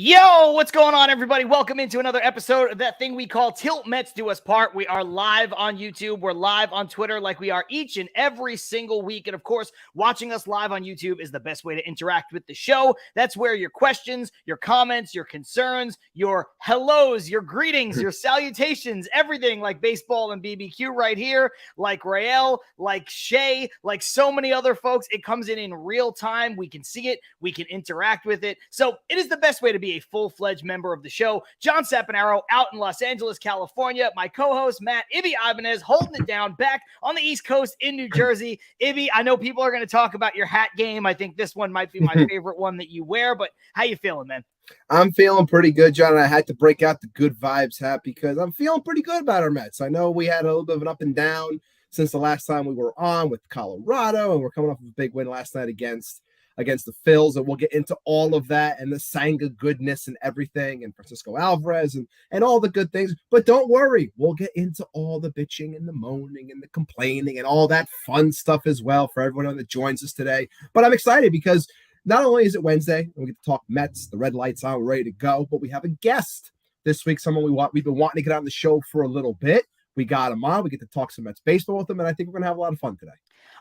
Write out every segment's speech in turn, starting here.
Yo, what's going on, everybody? Welcome into another episode of that thing we call Tilt Mets Do Us Part. We are live on YouTube. We're live on Twitter like we are each and every single week. And of course, watching us live on YouTube is the best way to interact with the show. That's where your questions, your comments, your concerns, your hellos, your greetings, your salutations, everything like baseball and BBQ right here, like Rael, like Shay, like so many other folks. It comes in real time. We can see it. We can interact with it. So it is the best way to be a full-fledged member of the show. John Sapanaro out in Los Angeles, California. My co-host, Matt Ibby Ibanez, holding it down back on the East Coast in New Jersey. Ibby, I know people are going to talk about your hat game. I think this one might be my favorite one that you wear, but how you feeling, man? I'm feeling pretty good, John. I had to break out the good vibes hat because I'm feeling pretty good about our Mets. I know we had a little bit of an up and down since the last time we were on with Colorado, and we're coming off of a big win last night against the Phillies, and we'll get into all of that and the Senga goodness and everything and Francisco Álvarez and all the good things. But don't worry, we'll get into all the bitching and the moaning and the complaining and all that fun stuff as well for everyone that joins us today. But I'm excited because not only is it Wednesday and we get to talk Mets, the red lights on, we're ready to go, but we have a guest this week, someone we've been wanting to get on the show for a little bit. We got him on. We get to talk some Mets baseball with him, and I think we're going to have a lot of fun today.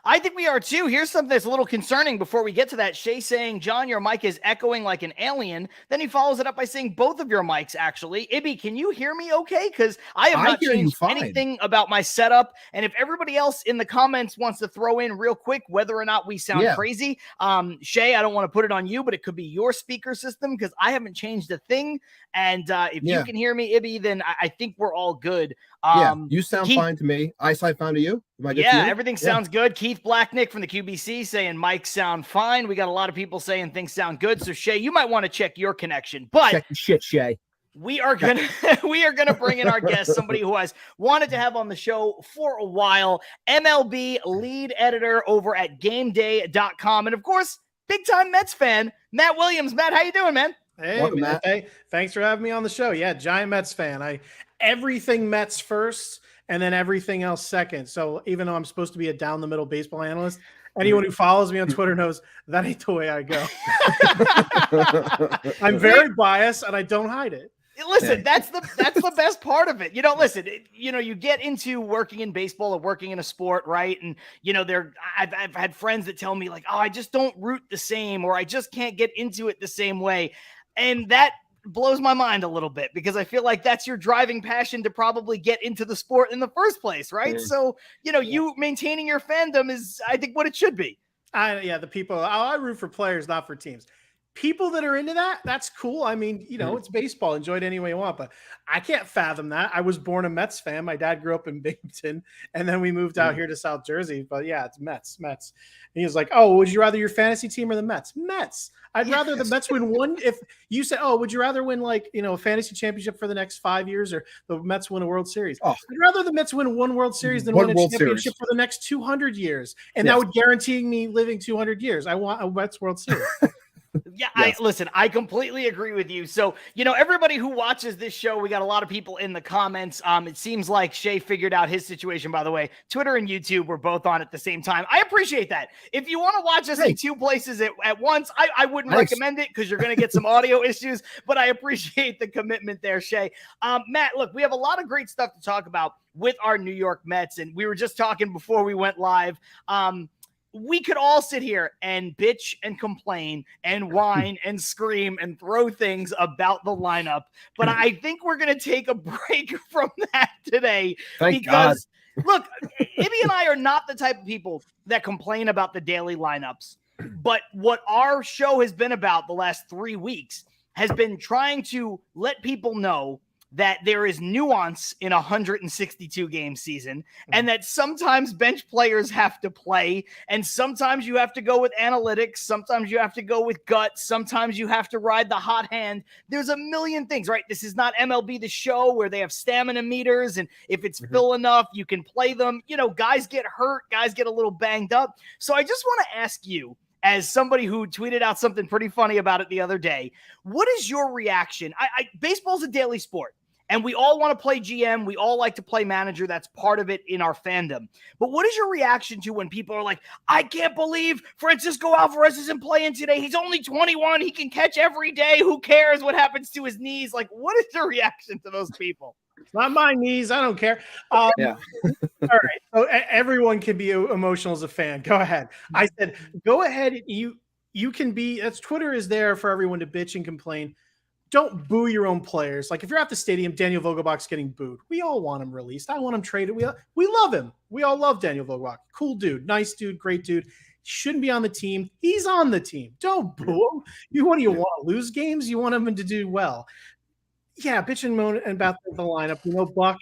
I think we are too. Here's something that's a little concerning before we get to that. Shay saying, John, your mic is echoing like an alien. Then he follows it up by saying both of your mics, actually. Ibby, can you hear me okay? Because I have not changed anything about my setup. And if everybody else in the comments wants to throw in real quick whether or not we sound crazy, Shay, I don't want to put it on you, but it could be your speaker system because I haven't changed a thing. And if you can hear me, Ibby, then I think we're all good. You sound fine to me. Eyesight fine to you? Everything sounds good. Keith Blacknick from the QBC saying mics sound fine. We got a lot of people saying things sound good. So Shay, you might want to check your connection. But check the shit, Shay. We are gonna bring in our guest, somebody who has wanted to have on the show for a while, MLB lead editor over at GameDay.com, and of course, big time Mets fan, Matt Williams. Matt, how you doing, man? Hey, welcome, Matt. Hey, thanks for having me on the show. Yeah, giant Mets fan. Everything Mets first and then everything else second. So even though I'm supposed to be a down the middle baseball analyst, anyone who follows me on Twitter knows that ain't the way I go. I'm very biased and I don't hide it. Listen, that's the best part of it. Listen, you get into working in baseball or working in a sport, right? And I've had friends that tell me like, oh, I just don't root the same, or I just can't get into it the same way. And that blows my mind a little bit because I feel like that's your driving passion to probably get into the sport in the first place, right? So, you maintaining your fandom is, I think, what it should be. The people, I root for players, not for teams. People that are into that, that's cool. I mean, it's baseball. Enjoy it any way you want, but I can't fathom that. I was born a Mets fan. My dad grew up in Binghamton, and then we moved out here to South Jersey. But yeah, it's Mets. And he was like, oh, would you rather your fantasy team or the Mets? Mets. I'd rather the Mets win one. If you said, oh, would you rather win a fantasy championship for the next 5 years or the Mets win a World Series? Oh. I'd rather the Mets win one World Series than win a championship for the next 200 years. And that would guarantee me living 200 years. I want a Mets World Series. Yeah, yes. I completely agree with you. So, everybody who watches this show, we got a lot of people in the comments. It seems like Shay figured out his situation, by the way. Twitter and YouTube were both on at the same time. I appreciate that. If you want to watch us in two places at once, I wouldn't recommend it because you're going to get some audio issues, but I appreciate the commitment there, Shay. Matt, look, we have a lot of great stuff to talk about with our New York Mets, and we were just talking before we went live. We could all sit here and bitch and complain and whine and scream and throw things about the lineup. But I think we're going to take a break from that today. Thank God. Look, Ibby and I are not the type of people that complain about the daily lineups. But what our show has been about the last 3 weeks has been trying to let people know that there is nuance in a 162 game season and that sometimes bench players have to play and sometimes you have to go with analytics. Sometimes you have to go with gut. Sometimes you have to ride the hot hand. There's a million things, right? This is not MLB The Show where they have stamina meters. And if it's full enough, you can play them. Guys get hurt. Guys get a little banged up. So I just want to ask you, as somebody who tweeted out something pretty funny about it the other day, what is your reaction? Baseball's a daily sport. And we all want to play GM. We all like to play manager. That's part of it in our fandom. But what is your reaction to when people are like, I can't believe Francisco Alvarez isn't playing today. He's only 21. He can catch every day. Who cares what happens to his knees? Like, what is your reaction to those people? It's not my knees. I don't care. Yeah. All right. So everyone can be emotional as a fan. Go ahead. I said, go ahead. You can be. That's Twitter is there for everyone to bitch and complain. Don't boo your own players. Like if you're at the stadium, Daniel Vogelbach's getting booed. We all want him released. I want him traded. We love him. We all love Daniel Vogelbach. Cool dude, nice dude, great dude. Shouldn't be on the team. He's on the team. Don't boo him. You want to lose games? You want him to do well. Yeah, bitch and moan about the lineup. Buck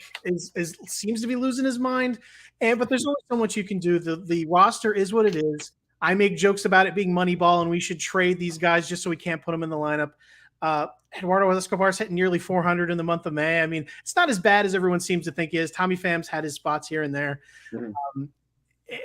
seems to be losing his mind, but there's only so much you can do. The roster is what it is. I make jokes about it being Moneyball, and we should trade these guys just so we can't put them in the lineup. Eduardo Escobar's hitting nearly 400 in the month of May. I mean, it's not as bad as everyone seems to think it is. Tommy Pham's had his spots here and there. Mm-hmm.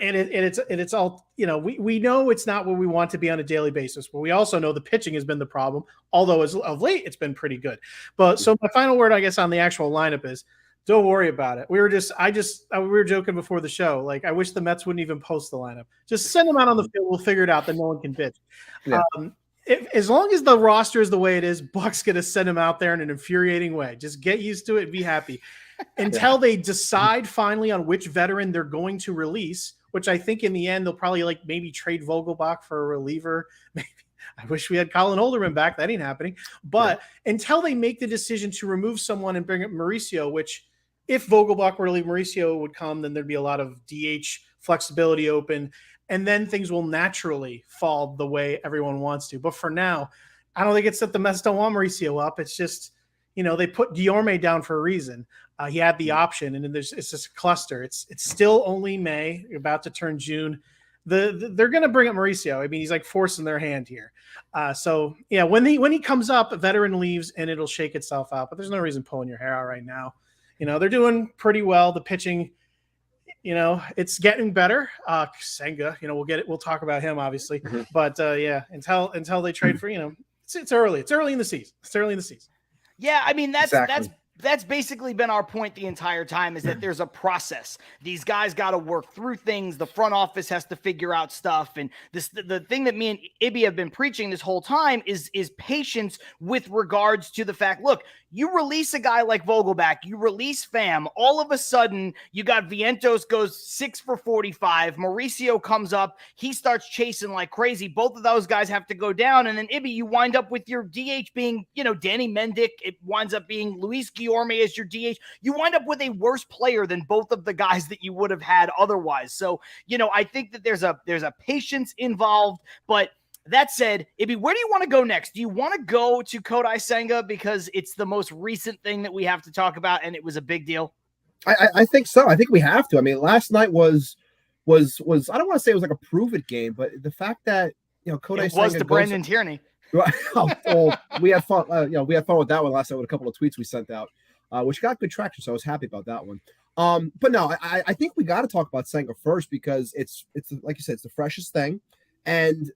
And it's all, we know it's not what we want to be on a daily basis, but we also know the pitching has been the problem, although as of late it's been pretty good. But so my final word, I guess, on the actual lineup is don't worry about it. We were joking before the show. Like, I wish the Mets wouldn't even post the lineup. Just send them out on the field. We'll figure it out that no one can pitch. Yeah. As long as the roster is the way it is, Buck's going to send him out there in an infuriating way. Just get used to it and be happy until they decide finally on which veteran they're going to release, which I think in the end, they'll probably maybe trade Vogelbach for a reliever. Maybe I wish we had Colin Holderman back. That ain't happening. But until they make the decision to remove someone and bring up Mauricio, which if Vogelbach were to leave, Mauricio would come, then there'd be a lot of DH flexibility open. And then things will naturally fall the way everyone wants to. But for now, I don't think it's that the Mets don't want Mauricio up. It's just, they put Guillorme down for a reason. He had the option, and then it's just a cluster. It's still only May, about to turn June. They're going to bring up Mauricio. I mean, he's like forcing their hand here. So yeah, when he comes up, a veteran leaves, and it'll shake itself out. But there's no reason pulling your hair out right now. They're doing pretty well. The pitching. It's getting better. Senga, we'll talk about him obviously, but until they trade for, it's early. It's early in the season. Yeah. I mean, that's basically been our point the entire time, is that there's a process. These guys got to work through things. The front office has to figure out stuff. And the thing that me and Ibby have been preaching this whole time is patience with regards to the fact, look, you release a guy like Vogelbach, you release Pham, all of a sudden you got Vientos goes 6 for 45. Mauricio comes up. He starts chasing like crazy. Both of those guys have to go down. And then Ibby, you wind up with your DH being, Danny Mendick. It winds up being Luis Guillorme as your DH. You wind up with a worse player than both of the guys that you would have had otherwise. So, I think that there's a patience involved, but that said, Ibby, where do you want to go next? Do you want to go to Kodai Senga because it's the most recent thing that we have to talk about and it was a big deal? I think so. I think we have to. I mean, last night was I don't want to say it was like a prove it game, but the fact that Kodai Senga was to Brendan Tierney. We had fun. We had fun with that one last night with a couple of tweets we sent out, which got good traction. So I was happy about that one. But no, I think we got to talk about Senga first because it's like you said, it's the freshest thing. And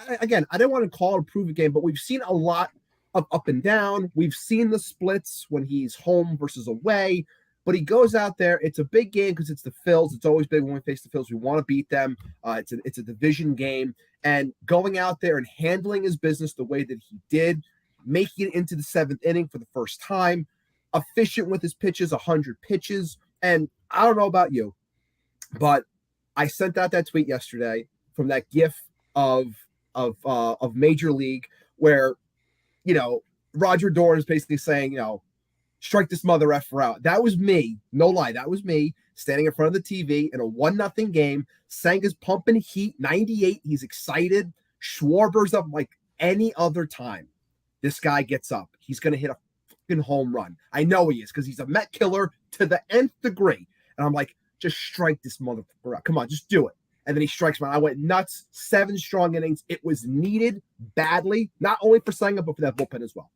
I don't want to call it a prove it game, but we've seen a lot of up and down. We've seen the splits when he's home versus away, but he goes out there. It's a big game because it's the Phillies. It's always big when we face the Phillies. We want to beat them. It's a division game, and going out there and handling his business the way that he did, making it into the 7th inning for the first time, efficient with his pitches, 100 pitches. And I don't know about you, but I sent out that tweet yesterday from that GIF of Major League where, Roger Dorn is basically saying, strike this mother effer out. That was me. No lie. That was me standing in front of the TV in a 1-0 game. Senga's pumping heat, 98. He's excited. Schwarber's up like any other time. This guy gets up. He's going to hit a fucking home run. I know he is because he's a Met killer to the nth degree. And I'm like, just strike this motherfucker out. Come on, just do it. And then he strikes me. I went nuts. 7 strong innings. It was needed badly, not only for Senga, but for that bullpen as well.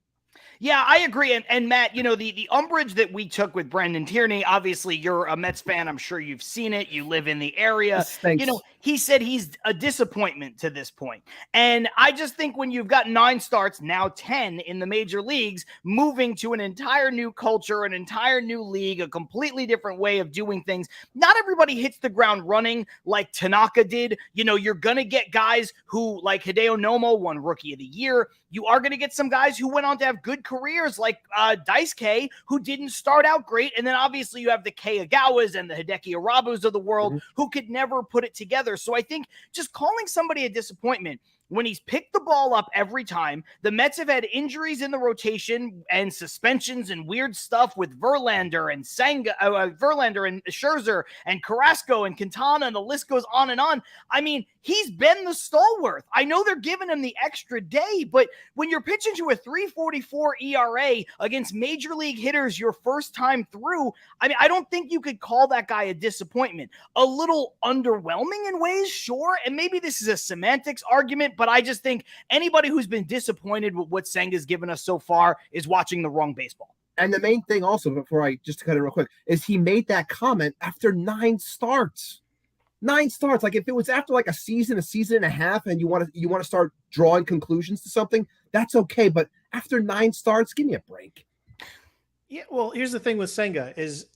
Yeah, I agree. And Matt, the umbrage that we took with Brendan Tierney, obviously you're a Mets fan. I'm sure you've seen it. You live in the area. Thanks. He said he's a disappointment to this point. And I just think when you've got 9 starts, now 10 in the major leagues, moving to an entire new culture, an entire new league, a completely different way of doing things, not everybody hits the ground running like Tanaka did. You're going to get guys who, like Hideo Nomo, won Rookie of the Year. You are going to get some guys who went on to have good careers like Daisuke, who didn't start out great. And then obviously you have the Kei Agawas and the Hideki Arabus of the world who could never put it together. So I think just calling somebody a disappointment when he's picked the ball up every time. The Mets have had injuries in the rotation and suspensions and weird stuff with Verlander and Senga, Verlander and Scherzer and Carrasco and Quintana, and the list goes on and on. I mean, he's been the stalwart. I know they're giving him the extra day, but when you're pitching to a 3.44 ERA against major league hitters your first time through, I mean, I don't think you could call that guy a disappointment. A little underwhelming in ways, sure, and maybe this is a semantics argument, but I just think anybody who's been disappointed with what Senga's given us so far is watching the wrong baseball. And the main thing also, before I just cut it real quick, is he made that comment after 9 starts. 9 starts. Like if it was after like a season and a half, and you want to start drawing conclusions to something, that's okay. But after 9 starts, give me a break. Yeah, well, here's the thing with Senga is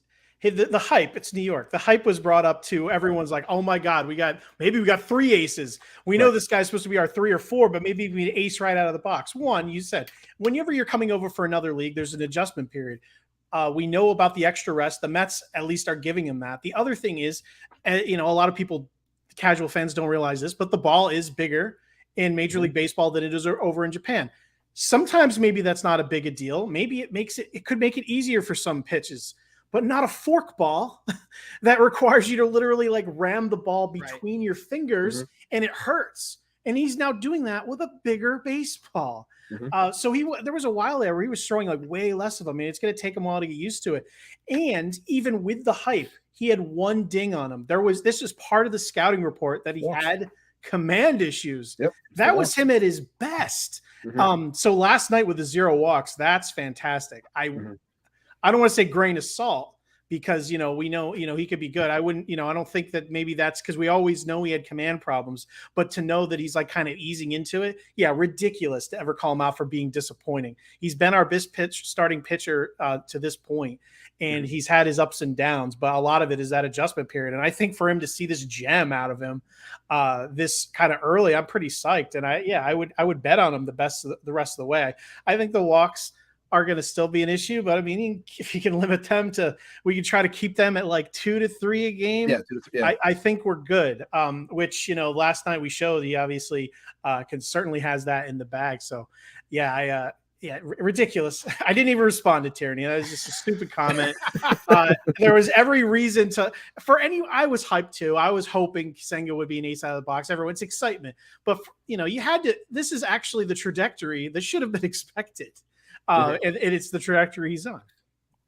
the hype. It's New York. The hype was brought up to everyone's like, oh my God, we got 3 aces. We know this guy's supposed to be our 3 or 4, but maybe we an ace right out of the box. One, you said, whenever you're coming over for another league, there's an adjustment period. We know about the extra rest. The Mets at least are giving him that. The other thing is, a lot of people, casual fans, don't realize this, but the ball is bigger in Major League Baseball than it is over in Japan. Sometimes maybe that's not a big a deal. Maybe it could make it easier for some pitches, but not a fork ball that requires you to literally like ram the ball between your fingers and it hurts. And he's now doing that with a bigger baseball. So there was a while there where he was throwing like way less of them. I mean, it's going to take him a while to get used to it. And even with the hype, he had 1 ding on him. This was part of the scouting report that he had command issues. That was him at his best. So last night with the 0 walks, that's fantastic. I don't want to say grain of salt because, we know, he could be good. I wouldn't, I don't think that maybe that's because we always know he had command problems, but to know that he's like kind of easing into it. Yeah. Ridiculous to ever call him out for being disappointing. He's been our best starting pitcher to this point, and he's had his ups and downs, but a lot of it is that adjustment period. And I think for him to see this gem out of him this kind of early, I'm pretty psyched. And I would bet on him the rest of the way. I think the walks are going to still be an issue, but I mean, if you can limit them we can try to keep them at like 2 to 3 a game. Yeah, 2 to 3. Yeah. I think we're good. Which, last night we showed he obviously certainly has that in the bag. So ridiculous. I didn't even respond to Tierney. That was just a stupid comment. There was every reason I was hyped too. I was hoping Senga would be an ace out of the box. Everyone's excitement, but this is actually the trajectory that should have been expected. And it's the trajectory he's on.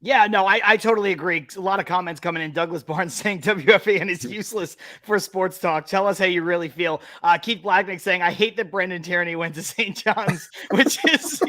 Yeah, no, I totally agree. A lot of comments coming in. Douglas Barnes saying WFAN is useless for sports talk. Tell us how you really feel. Keith Blacknick saying, I hate that Brendan Tierney went to St. John's, which is,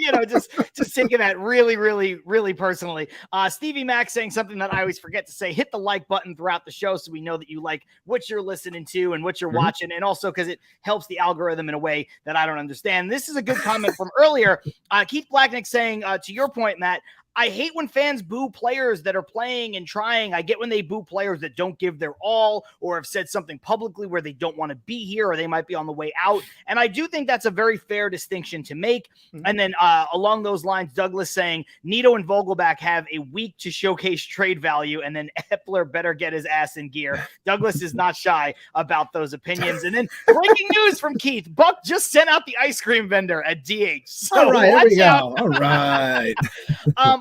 just taking that really, really, really personally. Stevie Mack saying something that I always forget to say, hit the like button throughout the show so we know that you like what you're listening to and what you're watching, and also because it helps the algorithm in a way that I don't understand. This is a good comment from earlier. Keith Blacknick saying, to your point, Matt, I hate when fans boo players that are playing and trying. I get when they boo players that don't give their all or have said something publicly where they don't want to be here or they might be on the way out. And I do think that's a very fair distinction to make. And then along those lines, Douglas saying Nito and Vogelback have a week to showcase trade value, and then Epler better get his ass in gear. Douglas is not shy about those opinions. And then breaking news from Keith, Buck just sent out the ice cream vendor at DH. So all right, there we go. All right.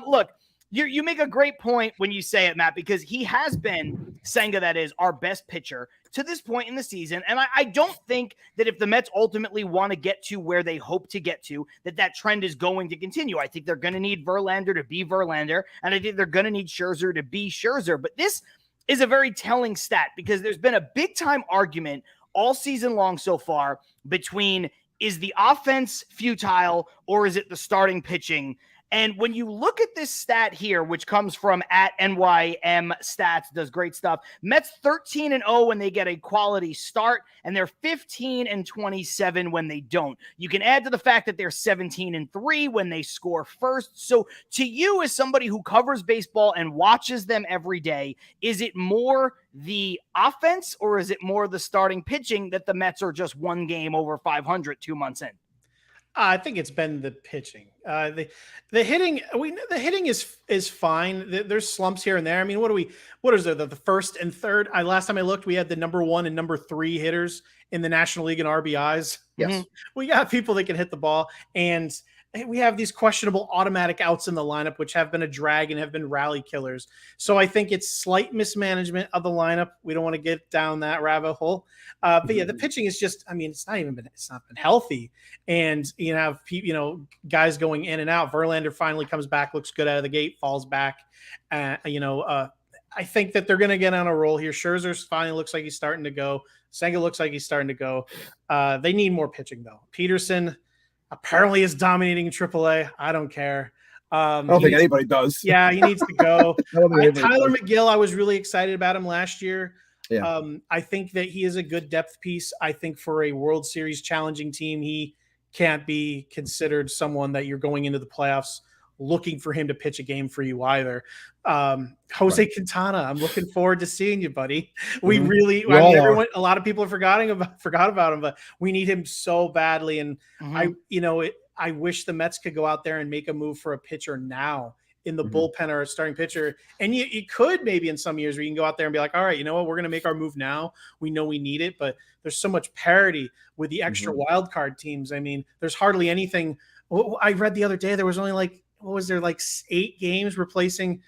Look, you make a great point when you say it, Matt, because he has been, Senga, that is, our best pitcher to this point in the season. And I don't think that if the Mets ultimately want to get to where they hope to get to, that trend is going to continue. I think they're going to need Verlander to be Verlander, and I think they're going to need Scherzer to be Scherzer. But this is a very telling stat because there's been a big-time argument all season long so far between is the offense futile or is it the starting pitching? And when you look at this stat here, which comes from at NYM Stats, does great stuff. Mets 13-0 when they get a quality start, and they're 15-27 when they don't. You can add to the fact that they're 17-3 when they score first. So to you, as somebody who covers baseball and watches them every day, is it more the offense or is it more the starting pitching that the Mets are just one game over 500 2 months in? I think it's been the pitching. The hitting. The hitting is fine. There's slumps here and there. I mean, what is there? The first and third. Last time I looked, we had the number 1 and number 3 hitters in the National League in RBIs. Yes, We got people that can hit the ball, and we have these questionable automatic outs in the lineup, which have been a drag and have been rally killers. So I think it's slight mismanagement of the lineup. We don't want to get down that rabbit hole. But yeah, the pitching is just, I mean, it's not been healthy. And you have, guys going in and out. Verlander finally comes back, looks good out of the gate, falls back. I think that they're going to get on a roll here. Scherzer finally looks like he's starting to go. Senga looks like he's starting to go. They need more pitching though. Peterson apparently is dominating in AAA. I don't care. I don't think anybody does. Yeah, he needs to go. Tyler McGill, I was really excited about him last year. Yeah. I think that he is a good depth piece. I think for a World Series challenging team, he can't be considered someone that you're going into the playoffs looking for him to pitch a game for you either. Jose Quintana, I'm looking forward to seeing you, buddy. We really, a lot of people forgot about him, but we need him so badly. And I wish the Mets could go out there and make a move for a pitcher now in the bullpen or a starting pitcher. And you could maybe in some years where you can go out there and be like, all right, you know what, we're going to make our move now. We know we need it, but there's so much parity with the extra wild card teams. I mean, there's hardly anything. I read the other day, there was only like 8 games replacing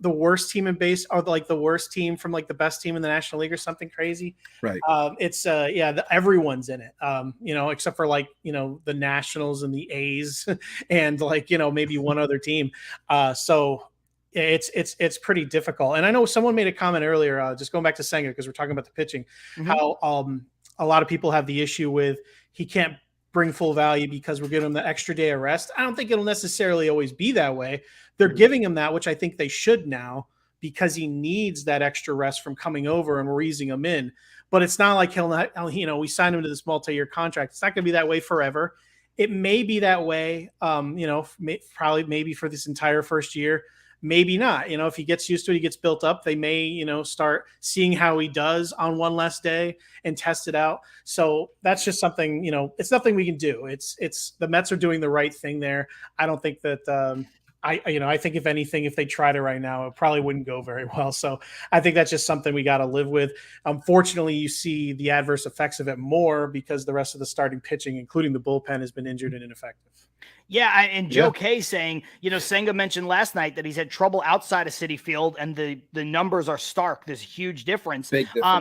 the worst team in base, or like the worst team from like the best team in the National League or something crazy. Right. Everyone's in it, except for the Nationals and the A's and maybe one other team. So it's pretty difficult. And I know someone made a comment earlier, just going back to Senga, because we're talking about the pitching, how a lot of people have the issue with he can't bring full value because we're giving him the extra day of rest. I don't think it'll necessarily always be that way. They're giving him that, which I think they should now, because he needs that extra rest from coming over, and we're easing him in. But it's not like we signed him to this multi-year contract. It's not going to be that way forever. It may be that way, maybe for this entire first year. Maybe not. If he gets used to it, he gets built up. They may, start seeing how he does on one last day and test it out. So that's just something, it's nothing we can do. It's the Mets are doing the right thing there. I don't think that, I think if anything, if they tried it right now, it probably wouldn't go very well. So I think that's just something we got to live with. Unfortunately, you see the adverse effects of it more because the rest of the starting pitching, including the bullpen, has been injured and ineffective. Yeah, and Joe K saying, Senga mentioned last night that he's had trouble outside of Citi Field, and the numbers are stark. There's a huge difference,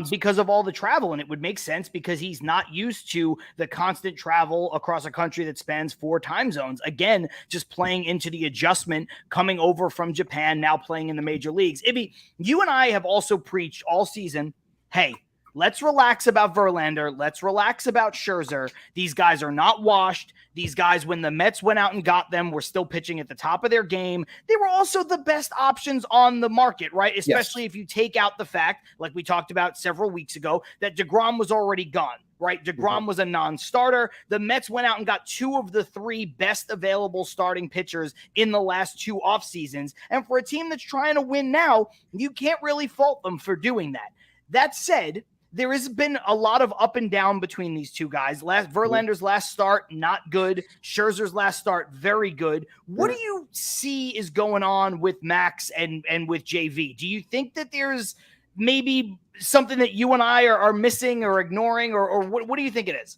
because of all the travel, and it would make sense because he's not used to the constant travel across a country that spans 4 time zones. Again, just playing into the adjustment, coming over from Japan, now playing in the major leagues. Ibby, you and I have also preached all season, hey, let's relax about Verlander. Let's relax about Scherzer. These guys are not washed. These guys, when the Mets went out and got them, were still pitching at the top of their game. They were also the best options on the market, right? Especially if you take out the fact, like we talked about several weeks ago, that DeGrom was already gone, right? DeGrom was a non-starter. The Mets went out and got 2 of the 3 best available starting pitchers in the last 2 off seasons. And for a team that's trying to win now, you can't really fault them for doing that. That said, there has been a lot of up and down between these two guys. Verlander's last start, not good. Scherzer's last start, very good. What do you see is going on with Max and with JV? Do you think that there's maybe something that you and I are missing or ignoring, or what do you think it is?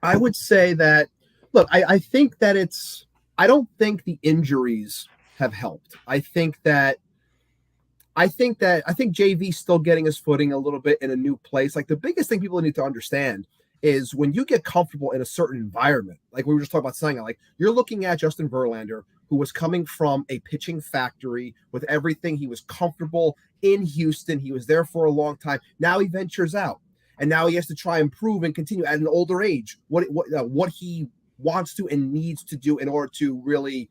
I would say that, look, I think that I don't think the injuries have helped. I think JV's still getting his footing a little bit in a new place. Like, the biggest thing people need to understand is when you get comfortable in a certain environment, like we were just talking about Senga, like you're looking at Justin Verlander, who was coming from a pitching factory with everything. He was comfortable in Houston. He was there for a long time. Now he ventures out, and now he has to try and prove and continue at an older age what he wants to and needs to do in order to really,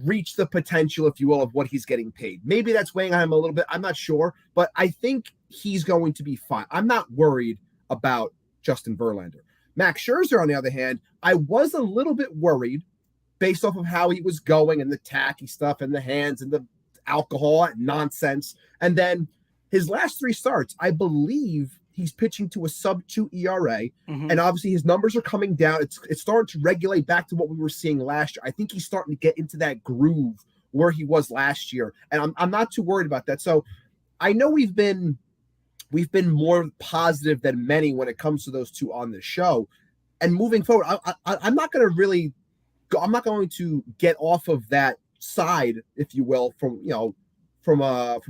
reach the potential, if you will, of what he's getting paid. Maybe that's weighing on him a little bit. I'm not sure, but I think he's going to be fine. I'm not worried about Justin Verlander. Max Scherzer, on the other hand, I was a little bit worried based off of how he was going and the tacky stuff and the hands and the alcohol nonsense. And then his last 3 starts, I believe he's pitching to a sub-2 ERA. Mm-hmm. And obviously his numbers are coming down. It's starting to regulate back to what we were seeing last year. I think he's starting to get into that groove where he was last year. And I'm not too worried about that. So I know we've been more positive than many when it comes to those two on the show. And moving forward, I'm not going to get off of that side, if you will, from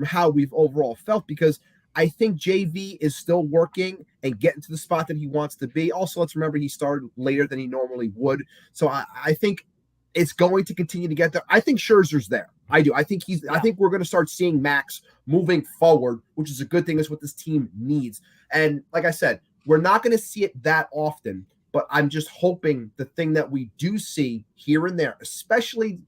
how we've overall felt, because I think JV is still working and getting to the spot that he wants to be. Also, let's remember he started later than he normally would. So I think it's going to continue to get there. I think Scherzer's there. I do. I think I think we're going to start seeing Max moving forward, which is a good thing. Is what this team needs. And like I said, we're not going to see it that often, but I'm just hoping the thing that we do see here and there, especially,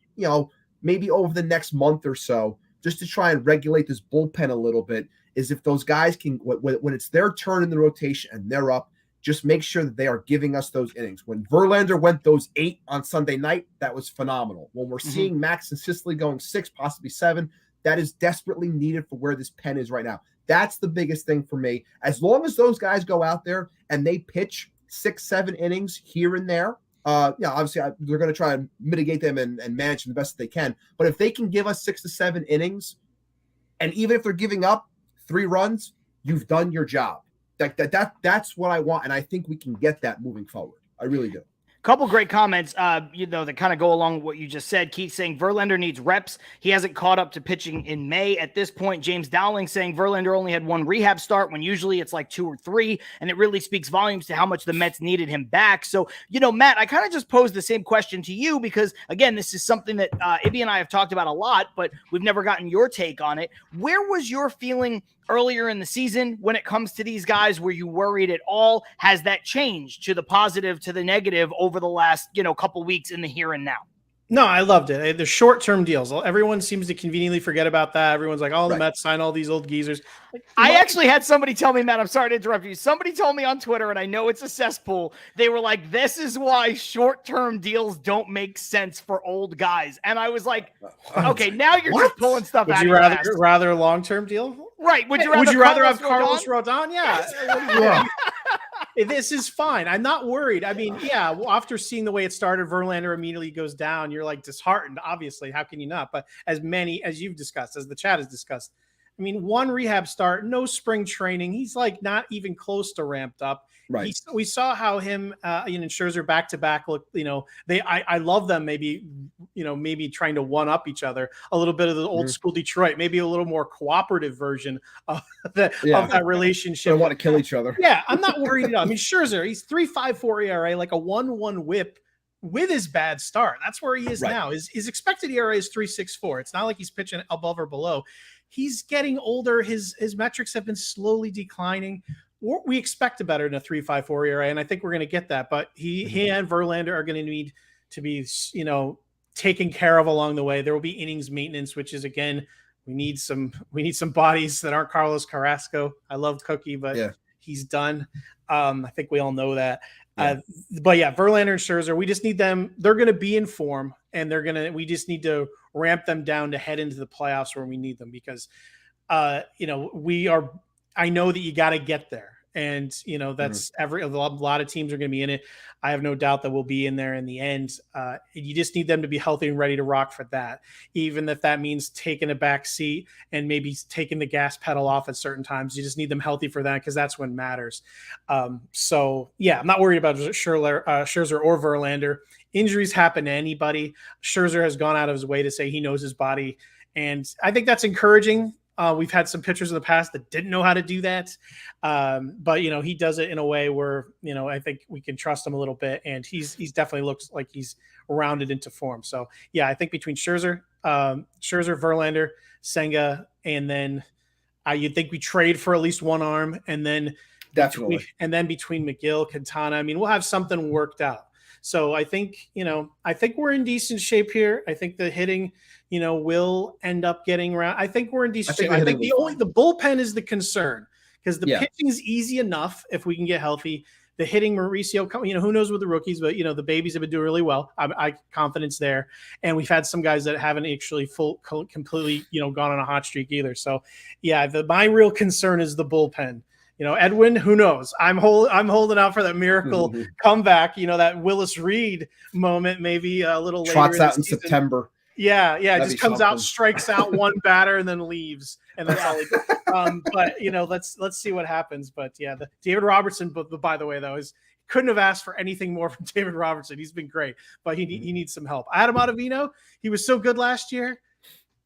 maybe over the next month or so, just to try and regulate this bullpen a little bit, is if those guys can, when it's their turn in the rotation and they're up, just make sure that they are giving us those innings. When Verlander went those 8 on Sunday night, that was phenomenal. When we're seeing Max consistently going 6, possibly 7, that is desperately needed for where this pen is right now. That's the biggest thing for me. As long as those guys go out there and they pitch 6, 7 innings here and there, obviously they're going to try and mitigate them and manage them the best that they can. But if they can give us 6 to 7 innings, and even if they're giving up 3 runs, you've done your job. That's what I want, and I think we can get that moving forward. I really do. Couple great comments, that kind of go along with what you just said. Keith saying Verlander needs reps. He hasn't caught up to pitching in May. At this point, James Dowling saying Verlander only had 1 rehab start when usually it's like 2 or 3, and it really speaks volumes to how much the Mets needed him back. So, Matt, I kind of just posed the same question to you because, again, this is something that Ibby and I have talked about a lot, but we've never gotten your take on it. Where was your feeling earlier in the season when it comes to these guys? Were you worried at all? Has that changed to the positive, to the negative over the last, couple weeks in the here and now? No, I loved it. The short-term deals. Everyone seems to conveniently forget about that. Everyone's like, the Mets sign all these old geezers. I actually had somebody tell me, Matt, I'm sorry to interrupt you. Somebody told me on Twitter, and I know it's a cesspool. They were like, this is why short-term deals don't make sense for old guys. And I was like, okay, now you're just pulling stuff out of your ass. Would you rather a long-term deal? Right. Would you rather have Carlos Rodon? Yeah. This is fine. I'm not worried. I mean, after seeing the way it started, Verlander immediately goes down. You're like disheartened, obviously. How can you not? But as you've discussed, as the chat has discussed, I mean, 1 rehab start, no spring training. He's like not even close to ramped up. Right. We saw how him and Scherzer back to back look. I love them. Maybe trying to one up each other a little bit of the old school Detroit. Maybe a little more cooperative version of that relationship. They want to kill each other. Yeah, I'm not worried at all. I mean, Scherzer, he's 3.54 ERA, like a 1.1 WHIP with his bad start. That's where he is now. His expected ERA is 3.64. It's not like he's pitching above or below. He's getting older. His metrics have been slowly declining. We expect a better than a 3.54 ERA, and I think we're going to get that. But he and Verlander are going to need to be, taken care of along the way. There will be innings maintenance, which is, again, we need some bodies that aren't Carlos Carrasco. I love Cookie, but he's done. I think we all know that. Verlander and Scherzer, we just need them. They're going to be in form, and we just need to ramp them down to head into the playoffs where we need them because, I know that you got to get there. And, that's a lot of teams are going to be in it. I have no doubt that we'll be in there in the end. You just need them to be healthy and ready to rock for that. Even if that means taking a back seat and maybe taking the gas pedal off at certain times, you just need them healthy for that because that's when matters. I'm not worried about Scherzer or Verlander. Injuries happen to anybody. Scherzer has gone out of his way to say he knows his body. And I think that's encouraging. We've had some pitchers in the past that didn't know how to do that. But he does it in a way where, I think we can trust him a little bit. And he's definitely looks like he's rounded into form. So, I think between Scherzer, Verlander, Senga, and then you'd think we trade for at least one arm. And then Definitely. And then between McGill, Quintana, I mean, we'll have something worked out. So I think, we're in decent shape here. I think the hitting, will end up getting around. I think we're in decent shape. I think the bullpen is the concern because the pitching is easy enough if we can get healthy. The hitting, Mauricio, who knows with the rookies, but the babies have been doing really well. I confidence there, and we've had some guys that haven't actually completely gone on a hot streak either. So, yeah, my real concern is the bullpen. Edwin, who knows? I'm holding out for that miracle comeback. That Willis Reed moment, maybe a little later. Trots out in September. Yeah, it just comes out, strikes out one batter, and then leaves, and that's all he does. But let's see what happens. But yeah, the David Robertson. But by the way, though, couldn't have asked for anything more from David Robertson. He's been great, but he needs some help. Adam Ottavino, he was so good last year.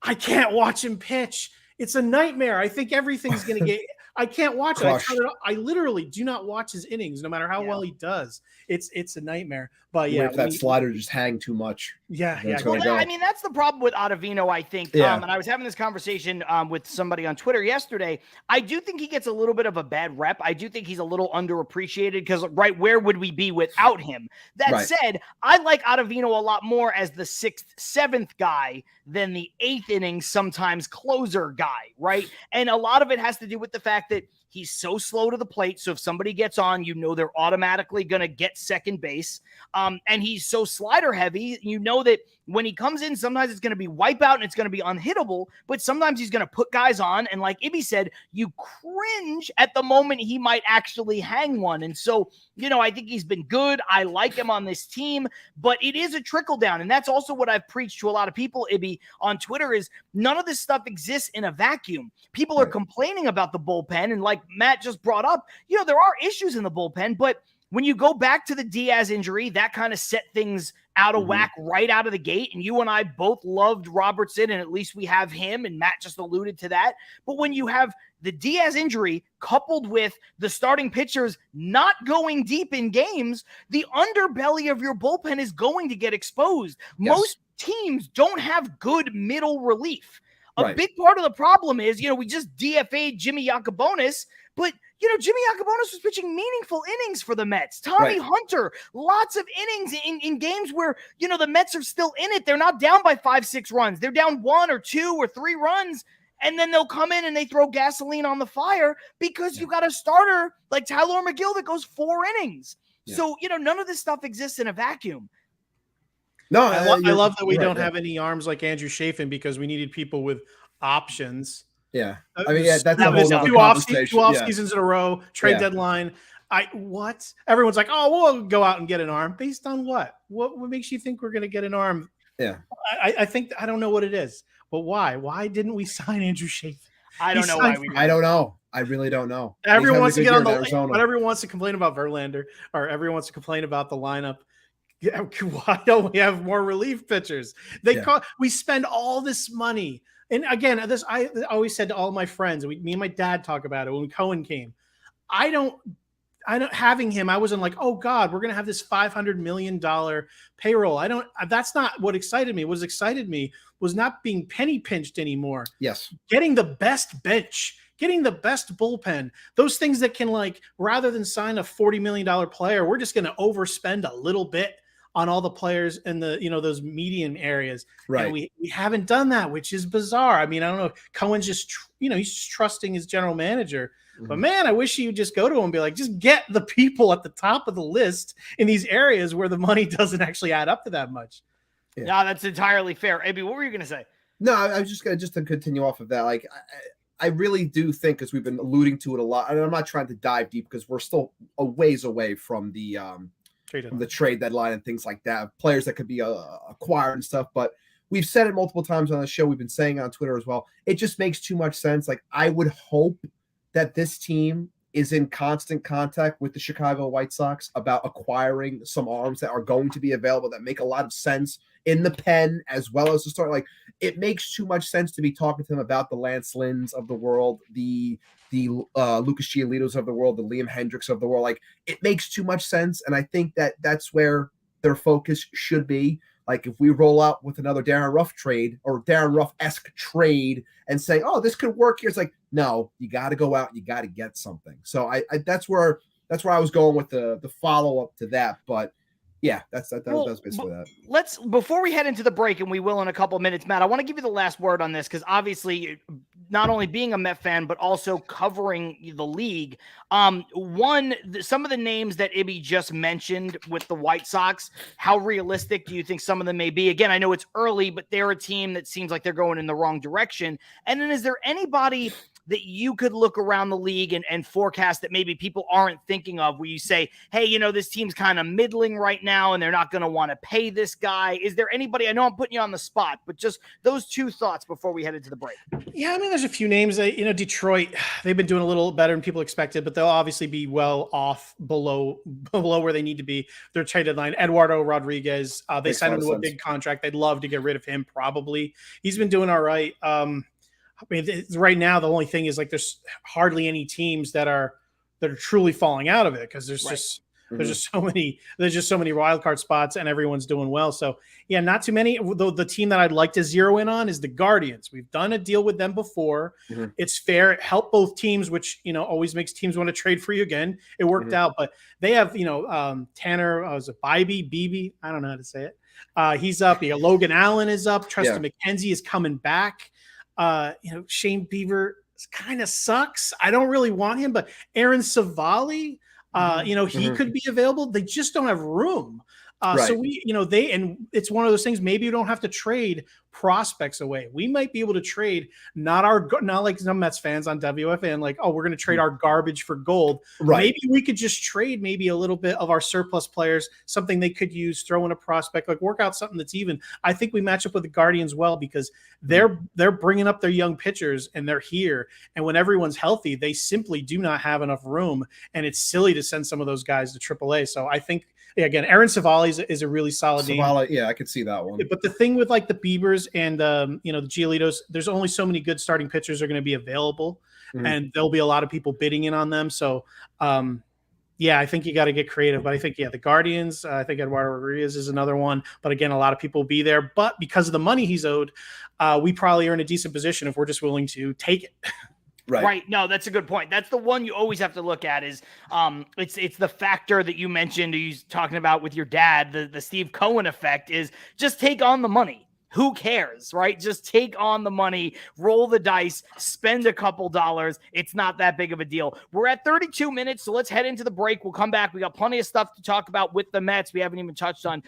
I can't watch him pitch. It's a nightmare. I think everything's going to get. I can't watch it. I literally do not watch his innings, no matter how well he does. It's a nightmare. But yeah, that slider just hang too much. Yeah. Well, I mean, that's the problem with Ottavino, I think. And I was having this conversation with somebody on Twitter yesterday. I do think he gets a little bit of a bad rep. I do think he's a little underappreciated because, where would we be without him? That said, I like Ottavino a lot more as the 6th, 7th guy than the 8th inning, sometimes closer guy, right? And a lot of it has to do with the fact that he's so slow to the plate. So if somebody gets on, they're automatically going to get second base. And he's so slider heavy. That when he comes in, sometimes it's going to be wipeout and it's going to be unhittable, but sometimes he's going to put guys on. And like Ibby said, you cringe at the moment he might actually hang one. And so, I think he's been good. I like him on this team, but it is a trickle down. And that's also what I've preached to a lot of people, Ibby, on Twitter is none of this stuff exists in a vacuum. People are complaining about the bullpen. And like Matt just brought up, there are issues in the bullpen, but when you go back to the Diaz injury, that kind of set things out of whack right out of the gate. And you and I both loved Robertson, and at least we have him, and Matt just alluded to that. But when you have the Diaz injury coupled with the starting pitchers not going deep in games, the underbelly of your bullpen is going to get exposed. Yes. Most teams don't have good middle relief. A big part of the problem is, we just DFA'd Jimmy Yacobonis, but Jimmy Yacobonis was pitching meaningful innings for the Mets. Tommy Hunter, lots of innings in games where, the Mets are still in it. They're not down by 5-6 runs. They're down 1 or 2 or 3 runs. And then they'll come in and they throw gasoline on the fire because you got a starter like Tyler McGill that goes 4 innings. Yeah. So, none of this stuff exists in a vacuum. No, I love that we don't have any arms like Andrew Chafin because we needed people with options. Yeah. I mean, that's a whole other conversation. 2 off seasons in a row, trade deadline. What? Everyone's like, oh, we'll go out and get an arm. Based on what? What makes you think we're going to get an arm? Yeah. I think, I don't know what it is, but why? Why didn't we sign Andrew Chafin? I don't know why we did. I don't know. I really don't know. Everyone wants to get on the Arizona. But everyone wants to complain about Verlander, or everyone wants to complain about the lineup. Yeah, why don't we have more relief pitchers? We spend all this money. And again, I always said to all my friends, me and my dad talk about it when Cohen came. I don't having him. I wasn't like, oh God, we're going to have this $500 million payroll. That's not what excited me. What excited me was not being penny pinched anymore. Yes. Getting the best bench, getting the best bullpen, those things that can rather than sign a $40 million player, we're just going to overspend a little bit on all the players in the, those medium areas. Right. And we haven't done that, which is bizarre. I mean, I don't know. Cohen's just, he's just trusting his general manager. Mm-hmm. But man, I wish he would just go to him and be like, just get the people at the top of the list in these areas where the money doesn't actually add up to that much. Yeah, no, that's entirely fair. Abby, what were you going to say? No, I was just going to continue off of that. I really do think, because we've been alluding to it a lot, and I'm not trying to dive deep because we're still a ways away from the trade deadline and things like that, players that could be acquired and stuff. But we've said it multiple times on the show. We've been saying it on Twitter as well. It just makes too much sense. I would hope that this team is in constant contact with the Chicago White Sox about acquiring some arms that are going to be available that make a lot of sense in the pen as well as the start. It makes too much sense to be talking to them about the Lance Lynns of the world, the Lucas Giolito's of the world, the Liam Hendricks of the world. It makes too much sense, and I think that that's where their focus should be. like if we roll out with another Darren Ruff trade or Darren Ruff-esque trade and say, oh, this could work here. It's like, no, you got to go out. You got to get something. So I that's where I was going with the follow-up to that. But yeah, that's basically that. Let's, before we head into the break, and we will in a couple of minutes, Matt, I want to give you the last word on this, because obviously not only being a Met fan, but also covering the league. Some of the names that Ibby just mentioned with the White Sox, how realistic do you think some of them may be? Again, I know it's early, but they're a team that seems like they're going in the wrong direction. And then is there anybody that you could look around the league and forecast that maybe people aren't thinking of, where you say, hey, you know, this team's kind of middling right now and they're not going to want to pay this guy? Is there anybody? I know I'm putting you on the spot, but just those two thoughts before we head into the break. Yeah, I mean, there's a few names that, Detroit, they've been doing a little better than people expected, but they'll obviously be well off below where they need to be. Their trade deadline, Eduardo Rodriguez, they signed him to a big contract. They'd love to get rid of him, probably. He's been doing all right. I mean, right now, the only thing is, like, there's hardly any teams that are truly falling out of it, because there's just so many wild card spots and everyone's doing well. So yeah, not too many. The team that I'd like to zero in on is the Guardians. We've done a deal with them before. It's fair. It helped both teams, which, always makes teams want to trade for you again. It worked out, but they have, Tanner, was it Beebe? I don't know how to say it. He's up. Logan Allen is up. Tristan McKenzie is coming back. Shane Bieber kind of sucks. I don't really want him, but Aaron Savali, he could be available. They just don't have room. So and it's one of those things, maybe you don't have to trade prospects away. We might be able to trade, not like some Mets fans on WFN, like, oh, we're going to trade our garbage for gold. Right. Maybe we could just trade maybe a little bit of our surplus players, something they could use, throw in a prospect, like work out something that's even. I think we match up with the Guardians well, because they're bringing up their young pitchers and they're here. And when everyone's healthy, they simply do not have enough room. And it's silly to send some of those guys to AAA. So I think, again, Aaron Savali is a really solid name. Yeah, I could see that one. But the thing with, like, the Biebers and the Giolitos, there's only so many good starting pitchers are going to be available, and there'll be a lot of people bidding in on them. So, I think you got to get creative. But I think, the Guardians, I think Eduardo Rodriguez is another one. But again, a lot of people will be there. But because of the money he's owed, we probably are in a decent position if we're just willing to take it. Right. No, that's a good point. That's the one you always have to look at is it's the factor that you mentioned, he's talking about with your dad, the Steve Cohen effect, is just take on the money. Who cares, right? Just take on the money, roll the dice, spend a couple dollars. It's not that big of a deal. We're at 32 minutes, so let's head into the break. We'll come back. We got plenty of stuff to talk about with the Mets. We haven't even touched on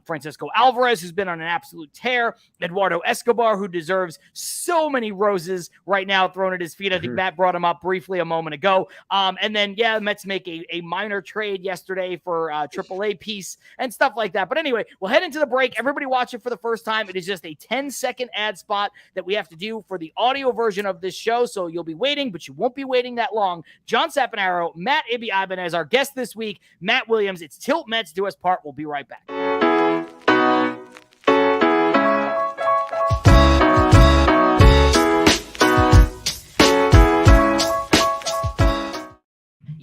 Francisco Álvarez, who's been on an absolute tear. Eduardo Escobar, who deserves so many roses right now thrown at his feet. I think Matt brought him up briefly a moment ago. And then, the Mets make a minor trade yesterday for a AAA piece and stuff like that. But anyway, we'll head into the break. Everybody watch it for the first time. It is just a 10-second ad spot that we have to do for the audio version of this show. So you'll be waiting, but you won't be waiting that long. John Sapanaro, Matt Ibby Ibanez, our guest this week, Matt Williams. It's Tilt Mets Do Us Part. We'll be right back.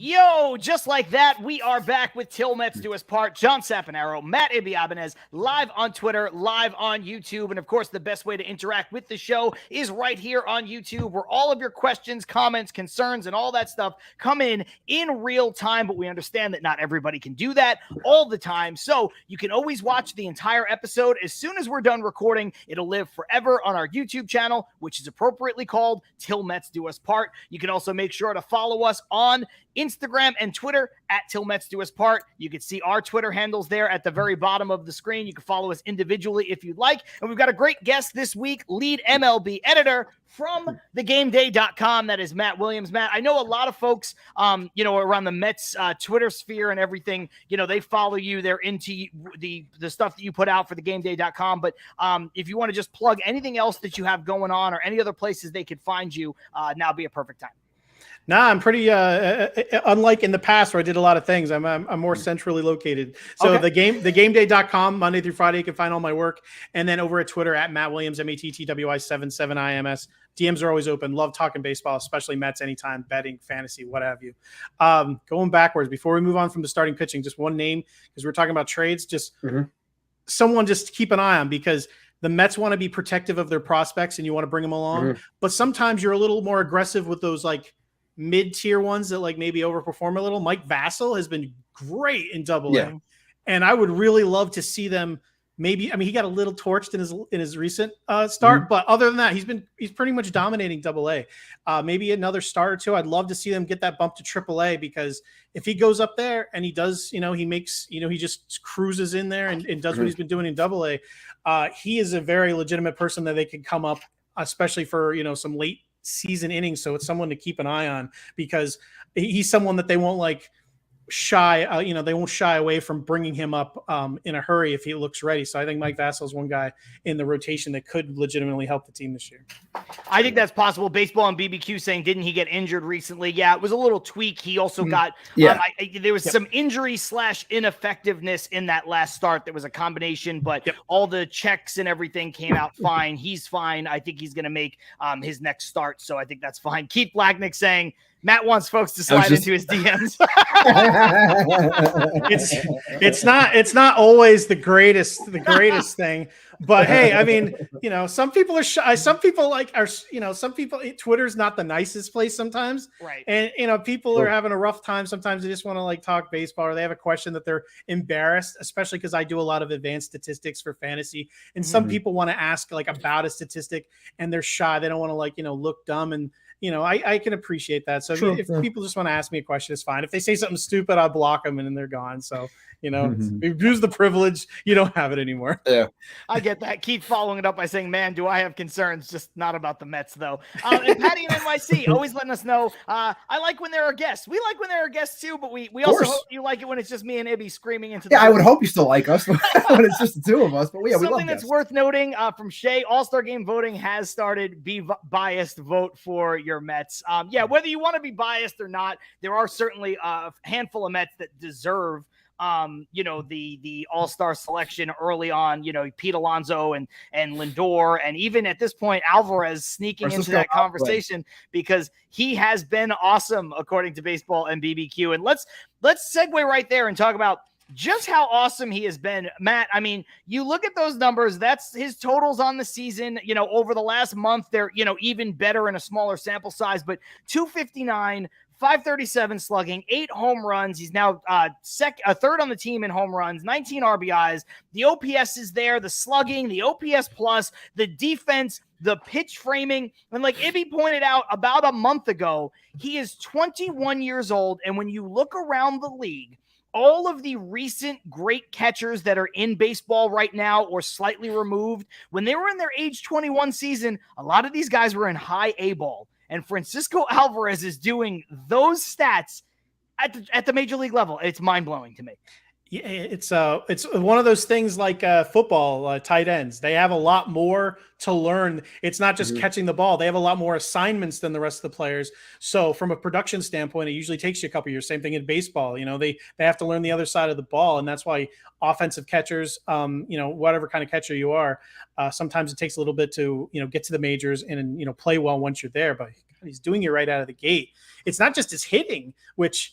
Yo, just like that, we are back with Till Mets Do Us Part. John Sapanaro, Matt Ibby Ibanez, live on Twitter, live on YouTube. And of course, the best way to interact with the show is right here on YouTube, where all of your questions, comments, concerns, and all that stuff come in real time. But we understand that not everybody can do that all the time. So you can always watch the entire episode. As soon as we're done recording, it'll live forever on our YouTube channel, which is appropriately called Till Mets Do Us Part. You can also make sure to follow us on Instagram and Twitter at Till Mets Do Us Part. You can see our Twitter handles there at the very bottom of the screen. You can follow us individually if you'd like. And we've got a great guest this week, lead MLB editor from thegameday.com. That is Matt Williams. Matt, I know a lot of folks, around the Mets Twitter sphere and everything, they follow you. They're into the stuff that you put out for thegameday.com. But if you want to just plug anything else that you have going on or any other places they could find you, now would be a perfect time. Nah, I'm pretty unlike in the past where I did a lot of things. I'm more centrally located. So thegameday.com, Monday through Friday, you can find all my work. And then over at Twitter at Matt Williams, MATTWI77IMS. DMs are always open. Love talking baseball, especially Mets anytime, betting, fantasy, what have you. Going backwards, before we move on from the starting pitching, just one name, because we're talking about trades, just someone just to keep an eye on, because the Mets want to be protective of their prospects and you want to bring them along. But sometimes you're a little more aggressive with those like mid-tier ones that like maybe overperform a little. Mike Vassell has been great in Double-A. And I would really love to see them maybe. I mean, he got a little torched in his recent start, but other than that, he's pretty much dominating Double-A. Maybe another start or two. I'd love to see them get that bump to Triple-A, because if he goes up there and he does, he makes, he just cruises in there and does what he's been doing in Double-A. He is a very legitimate person that they can come up, especially for some late season innings. So it's someone to keep an eye on, because he's someone that they won't like shy they won't shy away from bringing him up in a hurry if he looks ready. So I think Mike Vassell is one guy in the rotation that could legitimately help the team this year. I think that's possible. Baseball and BBQ saying, didn't he get injured recently? Yeah, it was a little tweak. He also got there was some injury / ineffectiveness in that last start. There was a combination, but all the checks and everything came out fine. He's fine. I think he's going to make his next start, so I think that's fine. Keith Blacknick saying, Matt wants folks to slide into his DMs. it's not always the greatest thing, but hey, I mean, some people are shy. Some people Twitter's not the nicest place sometimes. Right. And, people are having a rough time. Sometimes they just want to like talk baseball, or they have a question that they're embarrassed, especially because I do a lot of advanced statistics for fantasy. And some people want to ask like about a statistic and they're shy. They don't want to like, look dumb. And, I can appreciate that. So if people just want to ask me a question, it's fine. If they say something stupid, I'll block them and then they're gone. So, use the privilege. You don't have it anymore. Yeah. I get that. Keep following it up by saying, man, do I have concerns? Just not about the Mets, though. And Patty and NYC always letting us know. I like when there are guests. We like when there are guests, too, but we also hope you like it when it's just me and Ibby screaming into the I would hope you still like us when it's just the two of us. But we love something that's worth noting from Shay, All-Star Game voting has started. Be biased, vote for your Mets. Whether you want to be biased or not, there are certainly a handful of Mets that deserve the all-star selection early on, Pete Alonso and Lindor, and even at this point, Álvarez sneaking into that conversation because he has been awesome according to Baseball and BBQ. And let's segue right there and talk about just how awesome he has been. Matt, I mean, you look at those numbers, that's his totals on the season, over the last month, they're, even better in a smaller sample size, but 259, 537 slugging, 8 home runs. He's now third on the team in home runs, 19 RBIs. The OPS is there, the slugging, the OPS plus, the defense, the pitch framing. And like Ibby pointed out about a month ago, he is 21 years old. And when you look around the league, all of the recent great catchers that are in baseball right now or slightly removed, when they were in their age 21 season, a lot of these guys were in high A ball. And Francisco Álvarez is doing those stats at the major league level. It's mind-blowing to me. Yeah, it's one of those things like football tight ends. They have a lot more to learn. It's not just catching the ball. They have a lot more assignments than the rest of the players. So from a production standpoint, it usually takes you a couple years. Same thing in baseball. They have to learn the other side of the ball, and that's why offensive catchers, whatever kind of catcher you are, sometimes it takes a little bit to get to the majors and play well once you're there. But he's doing it right out of the gate. It's not just his hitting, which.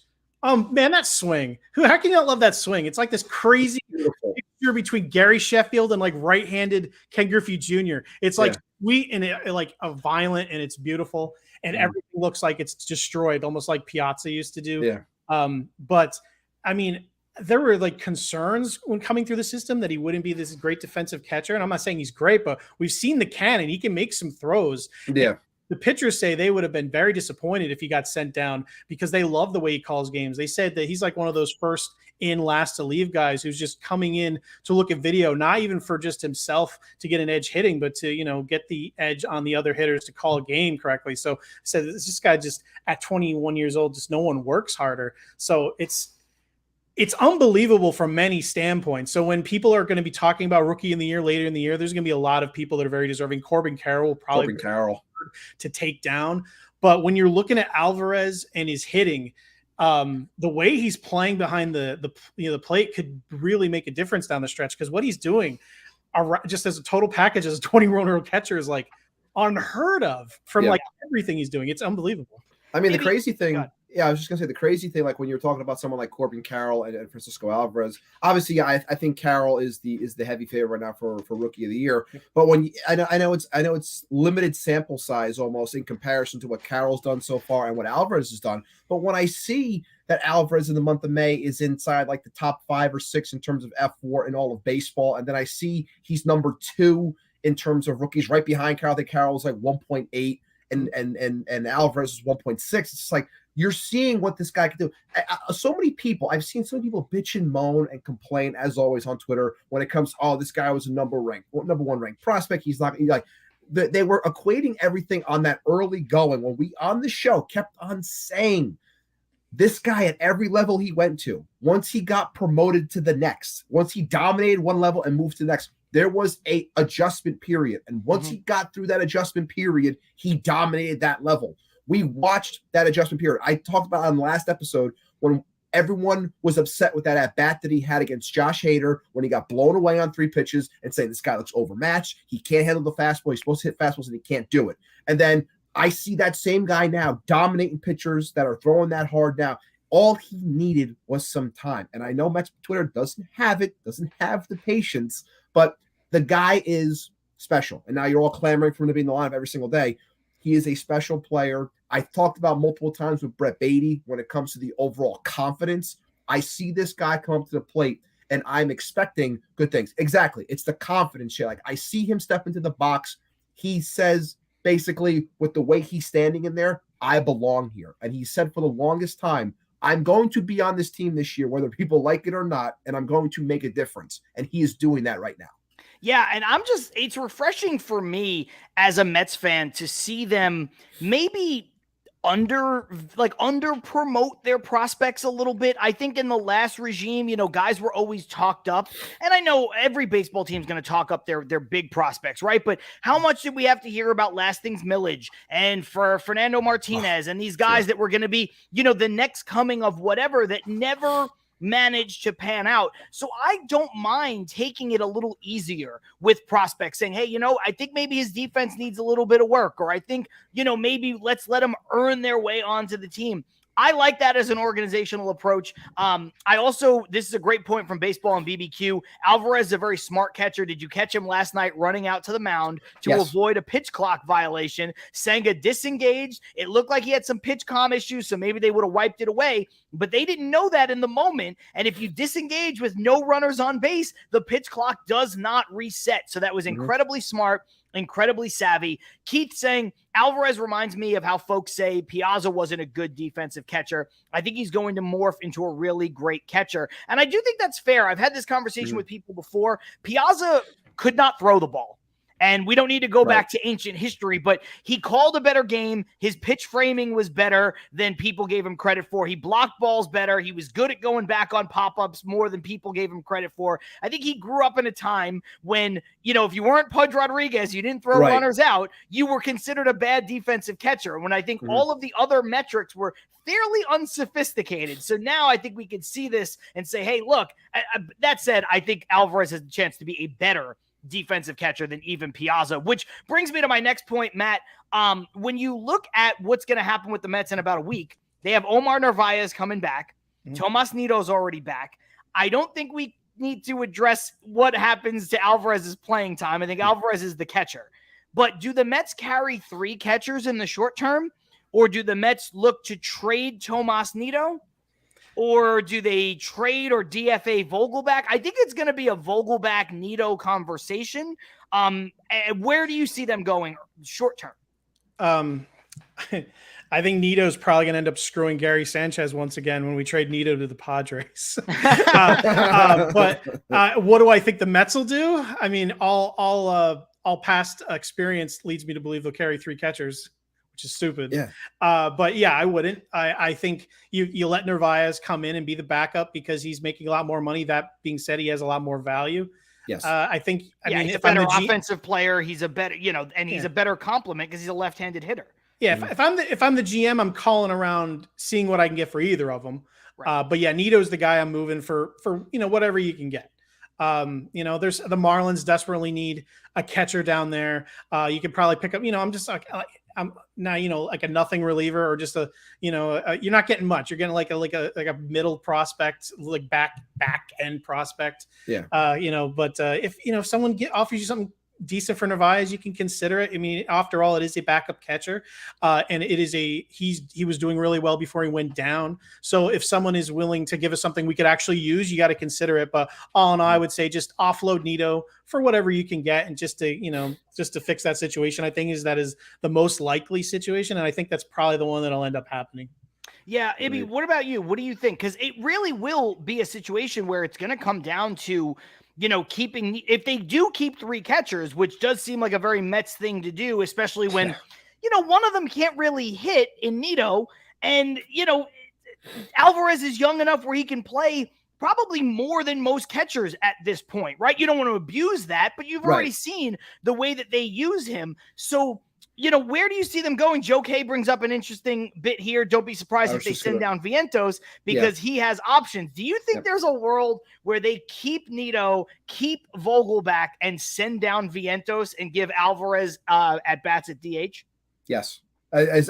Man, that swing. How can you not love that swing? It's like this crazy mixture between Gary Sheffield and like right-handed Ken Griffey Jr. It's like sweet and like a violent, and it's beautiful, and everything looks like it's destroyed, almost like Piazza used to do. Yeah. But I mean, there were like concerns when coming through the system that he wouldn't be this great defensive catcher. And I'm not saying he's great, but we've seen the cannon. He can make some throws. Yeah. The pitchers say they would have been very disappointed if he got sent down because they love the way he calls games. They said that he's like one of those first in, last to leave guys who's just coming in to look at video, not even for just himself to get an edge hitting, but to, get the edge on the other hitters to call a game correctly. So I said, this guy just at 21 years old, just no one works harder. So it's unbelievable from many standpoints. So when people are going to be talking about rookie in the year later in the year, there's going to be a lot of people that are very deserving. Corbin Carroll will probably to take down. But when you're looking at Álvarez and his hitting, the way he's playing behind the plate could really make a difference down the stretch, because what he's doing just as a total package as a 21-year-old catcher is like unheard of from like everything he's doing. It's unbelievable. I mean, the crazy thing Yeah, I was just gonna say the crazy thing, like when you're talking about someone like Corbin Carroll and Francisco Alvarez. Obviously, I think Carroll is the heavy favorite right now for Rookie of the Year. But when I know it's limited sample size almost in comparison to what Carroll's done so far and what Alvarez has done. But when I see that Alvarez in the month of May is inside like the top 5 or 6 in terms of F4 in all of baseball, and then I see he's number 2 in terms of rookies, right behind Carroll. I think Carroll was like 1.8 and Alvarez is 1.6. It's just like you're seeing what this guy can do. So many people, I've seen so many people bitch and moan and complain, as always, on Twitter when it comes, oh, this guy was a number 1 ranked prospect. He's not like they were equating everything on that early going when we on the show kept on saying this guy at every level he went to, once he got promoted to the next, once he dominated one level and moved to the next, there was a adjustment period. And once he got through that adjustment period, he dominated that level. We watched that adjustment period. I talked about on the last episode when everyone was upset with that at-bat that he had against Josh Hader when he got blown away on 3 pitches and saying this guy looks overmatched. He can't handle the fastball. He's supposed to hit fastballs and he can't do it. And then I see that same guy now dominating pitchers that are throwing that hard now. All he needed was some time. And I know Mets Twitter doesn't have the patience, but the guy is special. And now you're all clamoring for him to be in the lineup every single day. He is a special player. I talked about multiple times with Brett Beatty when it comes to the overall confidence. I see this guy come up to the plate, and I'm expecting good things. Exactly. It's the confidence shit. Like, I see him step into the box. He says, basically, with the way he's standing in there, I belong here. And he said for the longest time, I'm going to be on this team this year, whether people like it or not, and I'm going to make a difference. And he is doing that right now. Yeah, and it's refreshing for me as a Mets fan to see them maybe under promote their prospects a little bit. I think in the last regime, guys were always talked up, and I know every baseball team is going to talk up their big prospects, right? But how much did we have to hear about Lastings Millage and for Fernando Martinez and these guys that were going to be, the next coming of whatever that never managed to pan out? So I don't mind taking it a little easier with prospects, saying, hey, I think maybe his defense needs a little bit of work, or I think, maybe let's let them earn their way onto the team. I like that as an organizational approach. This is a great point from Baseball and BBQ. Álvarez is a very smart catcher. Did you catch him last night running out to the mound to avoid a pitch clock violation? Senga disengaged. It looked like he had some pitch comm issues, so maybe they would have wiped it away, but they didn't know that in the moment. And if you disengage with no runners on base, the pitch clock does not reset. So that was incredibly smart, incredibly savvy. Keith saying Álvarez reminds me of how folks say Piazza wasn't a good defensive catcher. I think he's going to morph into a really great catcher. And I do think that's fair. I've had this conversation with people before. Piazza could not throw the ball. And we don't need to go back to ancient history, but he called a better game. His pitch framing was better than people gave him credit for. He blocked balls better. He was good at going back on pop-ups more than people gave him credit for. I think he grew up in a time when, if you weren't Pudge Rodriguez, you didn't throw runners out, you were considered a bad defensive catcher. When I think all of the other metrics were fairly unsophisticated. So now I think we can see this and say, hey, look, that said, I think Álvarez has a chance to be a better defensive catcher than even Piazza, which brings me to my next point, Matt. When you look at what's going to happen with the Mets in about a week, they have Omar Narvaez coming back. Tomas Nido's already back. I don't think we need to address what happens to Álvarez's playing time. I think Álvarez is the catcher. But do the Mets carry 3 catchers in the short term, or do the Mets look to trade Tomas Nido? Or do they trade or DFA Vogelback? I think it's going to be a Vogelback-Nido conversation. Where do you see them going short term? I think Nido's probably going to end up screwing Gary Sanchez once again when we trade Nido to the Padres. But what do I think the Mets will do? I mean, all past experience leads me to believe they'll carry 3 catchers, which is stupid. Yeah. But yeah, I wouldn't. I think you let Narvaez come in and be the backup because he's making a lot more money. That being said, he has a lot more value. Yes. I think, he's a better offensive player. He's a better, and he's a better complement because he's a left-handed hitter. Yeah. If I'm the GM, I'm calling around, seeing what I can get for either of them. Right. But yeah, Nito's the guy I'm moving for whatever you can get. There's the Marlins desperately need a catcher down there. You could probably pick up, I'm just like, now, like a nothing reliever or just you're not getting much. You're getting like a middle prospect, like back end prospect. Yeah. But if someone offers you something decent for Narvaez, you can consider it. I mean, after all, it is a backup catcher, and it is he was doing really well before he went down. So if someone is willing to give us something we could actually use, you got to consider it. But all in all, I would say just offload Nito for whatever you can get, and just to fix that situation. I think that is the most likely situation, and I think that's probably the one that'll end up happening. Yeah, Ibby, what about you? What do you think? Because it really will be a situation where it's going to come down to, keeping, if they do keep 3 catchers, which does seem like a very Mets thing to do, especially when, one of them can't really hit in Nito. And, Álvarez is young enough where he can play probably more than most catchers at this point, right? You don't want to abuse that, but you've already seen the way that they use him. So, where do you see them going? Joe K brings up an interesting bit here. Don't be surprised if they send down Vientos because he has options. Do you think there's a world where they keep Nito, keep Vogelback, and send down Vientos and give Álvarez at bats at DH? Yes. As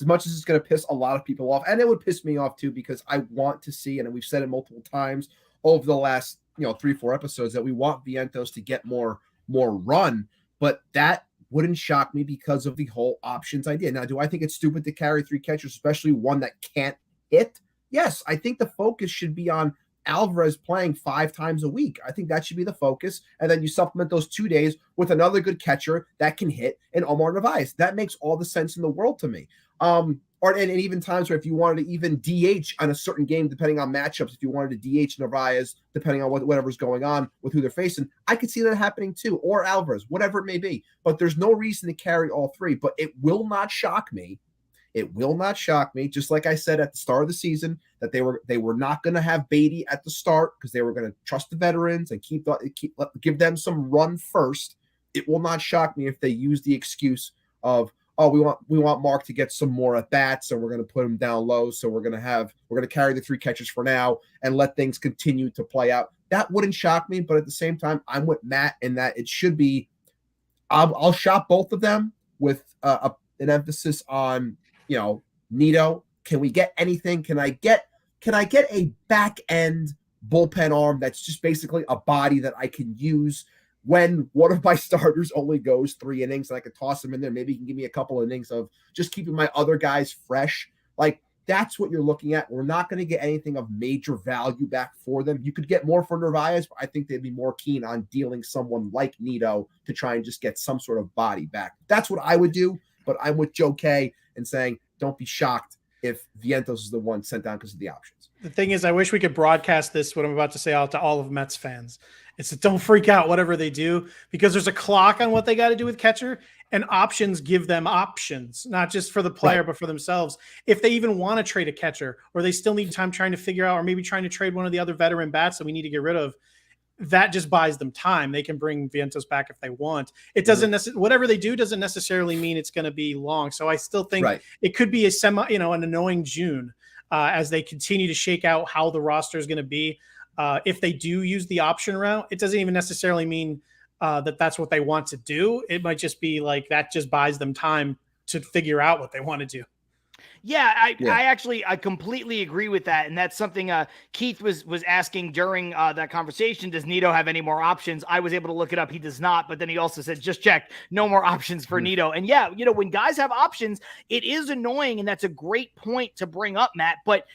much as it's going to piss a lot of people off, and it would piss me off too, because I want to see, and we've said it multiple times over the last 3-4 episodes, that we want Vientos to get more run, but that wouldn't shock me because of the whole options idea. Now, do I think it's stupid to carry 3 catchers, especially one that can't hit? Yes, I think the focus should be on Álvarez playing 5 times a week. I think that should be the focus. And then you supplement those 2 days with another good catcher that can hit, and Omar Narvaez. That makes all the sense in the world to me. And even times where if you wanted to even DH on a certain game, depending on matchups, if you wanted to DH Narvaez, depending on whatever's going on with who they're facing, I could see that happening too, or Álvarez, whatever it may be. But there's no reason to carry all 3. But it will not shock me. It will not shock me, just like I said at the start of the season, that they were not going to have Beatty at the start because they were going to trust the veterans and give them some run first. It will not shock me if they use the excuse of, we want Mark to get some more at bats, and we're going to put him down low. So we're going to carry the 3 catchers for now and let things continue to play out. That wouldn't shock me, but at the same time, I'm with Matt in that it should be. I'll shop both of them with an emphasis on Nito. Can we get anything? Can I get a back end bullpen arm that's just basically a body that I can use when one of my starters only goes 3 innings, and I could toss him in there. Maybe he can give me a couple innings of just keeping my other guys fresh. Like, that's what you're looking at. We're not going to get anything of major value back for them. You could get more for Narvaez, but I think they'd be more keen on dealing someone like Nito to try and just get some sort of body back. That's what I would do, but I'm with Joe K and saying, don't be shocked if Vientos is the one sent down because of the options. The thing is, I wish we could broadcast this, what I'm about to say, out to all of Mets fans. It's don't freak out whatever they do, because there's a clock on what they got to do with catcher, and options give them options, not just for the player, but for themselves. If they even want to trade a catcher, or they still need time trying to figure out, or maybe trying to trade one of the other veteran bats that we need to get rid of, that just buys them time. They can bring Vientos back if they want. It doesn't whatever they do doesn't necessarily mean it's going to be long. So I still think it could be an annoying June as they continue to shake out how the roster is going to be. If they do use the option route, it doesn't even necessarily mean that's what they want to do. It might just be like that just buys them time to figure out what they want to do. Yeah, I completely agree with that. And that's something Keith was asking during that conversation. Does Nito have any more options? I was able to look it up. He does not. But then he also said, just check, no more options for Nito. And yeah, when guys have options, it is annoying. And that's a great point to bring up, Matt. But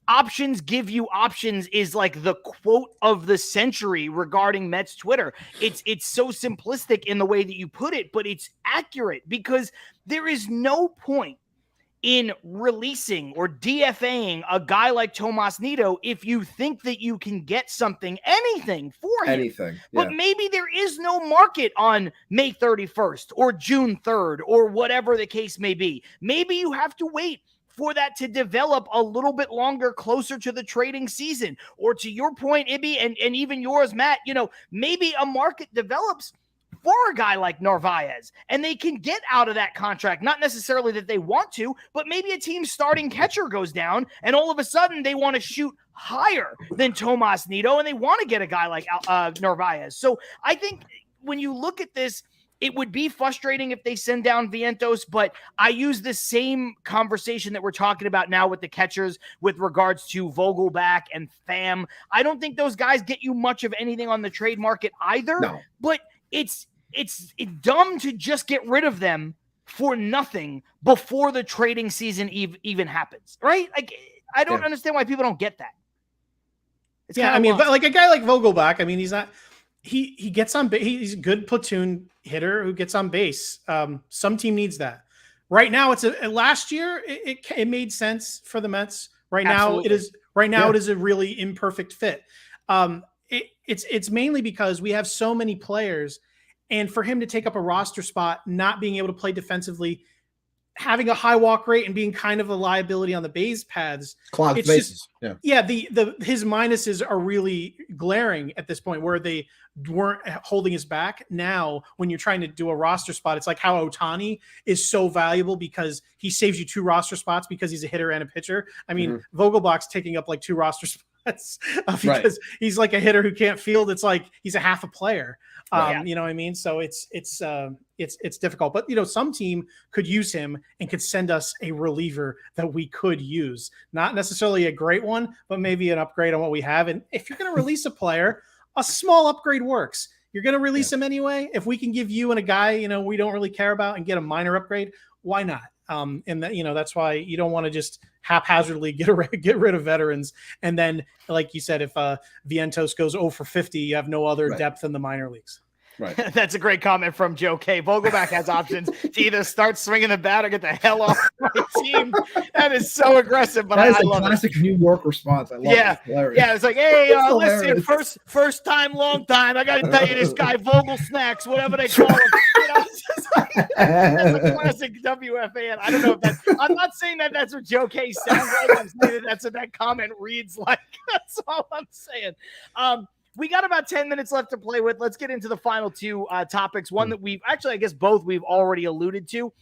options give you options is like the quote of the century regarding Mets Twitter. It's so simplistic in the way that you put it, but it's accurate, because there is no point in releasing or DFAing a guy like Tomas Nito if you think that you can get anything for him. Anything. Yeah. But maybe there is no market on May 31st or June 3rd or whatever the case may be. Maybe you have to wait for that to develop a little bit longer, closer to the trading season. Or to your point, Ibby, and even yours, Matt, maybe a market develops for a guy like Narvaez, and they can get out of that contract. Not necessarily that they want to, but maybe a team's starting catcher goes down, and all of a sudden they want to shoot higher than Tomas Nito, and they want to get a guy like Narvaez. So I think when you look at this, It would be frustrating if they send down Vientos, but I use the same conversation that we're talking about now with the catchers with regards to Vogelback and Pham. I don't think those guys get you much of anything on the trade market either, but it's dumb to just get rid of them for nothing before the trading season even happens, right? Like, I don't understand why people don't get that. I mean, but like a guy like Vogelback, I mean, he's not. He gets on base. He's a good platoon hitter who gets on base. Some team needs that. Right now, last year it made sense for the Mets. Right now it is. Right now it is a really imperfect fit. It's mainly because we have so many players, and for him to take up a roster spot, not being able to play defensively, having a high walk rate and being kind of a liability on the base paths, clogged bases. His minuses are really glaring at this point, where they weren't holding his back. Now, when you're trying to do a roster spot, it's like how Ohtani is so valuable because he saves you 2 roster spots because he's a hitter and a pitcher. I mean, Vogelbach's taking up like 2 roster spots because he's like a hitter who can't field. It's like he's a half a player. You know what I mean? So it's difficult, but some team could use him and could send us a reliever that we could use. Not necessarily a great one, but maybe an upgrade on what we have. And if you're going to release a player, a small upgrade works. You're going to release him anyway. If we can give you and a guy, we don't really care about and get a minor upgrade, why not? And that, that's why you don't want to just haphazardly get rid of veterans. And then, like you said, if Vientos goes 0 for 50, you have no other depth in the minor leagues. Right. That's a great comment from Joe K. Vogelback has options to either start swinging the bat or get the hell off my team. That is so aggressive, but I love it. Classic New York response. I love it. Yeah, it's like, hey, listen, first time, long time. I got to tell you, this guy Vogel Snacks, whatever they call him. That's a classic WFAN. I don't know if that's. I'm not saying that that's what Joe K sounds like. I'm saying that's what that comment reads like. That's all I'm saying. We got about 10 minutes left to play with. Let's get into the final 2 topics. One that I guess both we've already alluded to.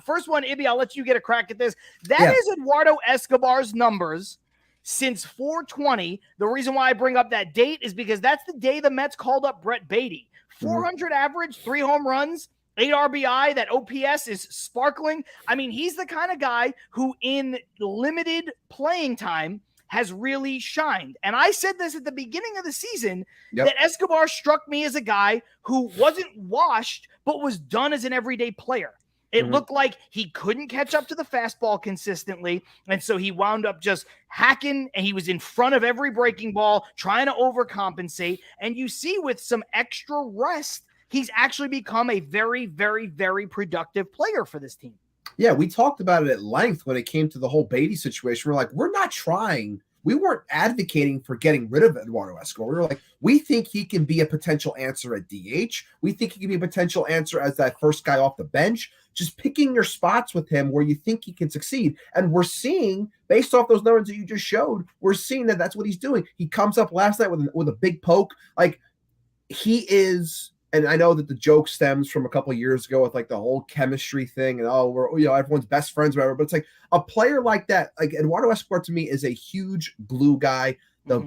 First one, Ibby, I'll let you get a crack at this. That is Eduardo Escobar's numbers since 420. The reason why I bring up that date is because that's the day the Mets called up Brett Beatty. 400 average, 3 home runs, 8 RBI. That OPS is sparkling. I mean, he's the kind of guy who in limited playing time has really shined. And I said this at the beginning of the season, that Escobar struck me as a guy who wasn't washed, but was done as an everyday player. It looked like he couldn't catch up to the fastball consistently. And so he wound up just hacking, and he was in front of every breaking ball, trying to overcompensate. And you see with some extra rest, he's actually become a very, very, very productive player for this team. Yeah, we talked about it at length when it came to the whole Beatty situation. We're like, we're not trying. We weren't advocating for getting rid of Eduardo Escobar. We were like, we think he can be a potential answer at DH. We think he can be a potential answer as that first guy off the bench. Just picking your spots with him where you think he can succeed. And we're seeing, based off those numbers that you just showed, we're seeing that that's what he's doing. He comes up last night with a big poke. Like, he is... And I know that the joke stems from a couple of years ago with like the whole chemistry thing and we're everyone's best friends or whatever. But it's like a player like that, like Eduardo Escobar to me is a huge glue guy. The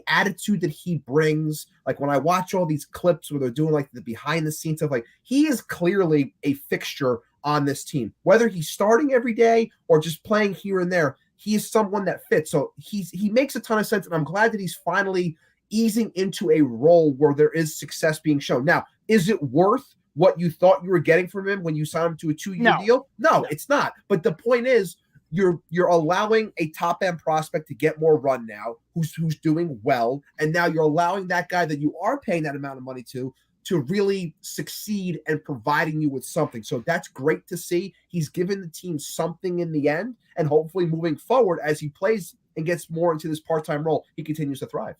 attitude that he brings, like when I watch all these clips where they're doing like the behind the scenes stuff, like he is clearly a fixture on this team. Whether he's starting every day or just playing here and there, he is someone that fits. So he makes a ton of sense, and I'm glad that he's finally easing into a role where there is success being shown. Now, is it worth what you thought you were getting from him when you signed him to a 2-year deal? No, it's not. But the point is, you're allowing a top-end prospect to get more run now, who's doing well, and now you're allowing that guy that you are paying that amount of money to really succeed and providing you with something. So that's great to see. He's given the team something in the end, and hopefully moving forward as he plays and gets more into this part-time role, he continues to thrive.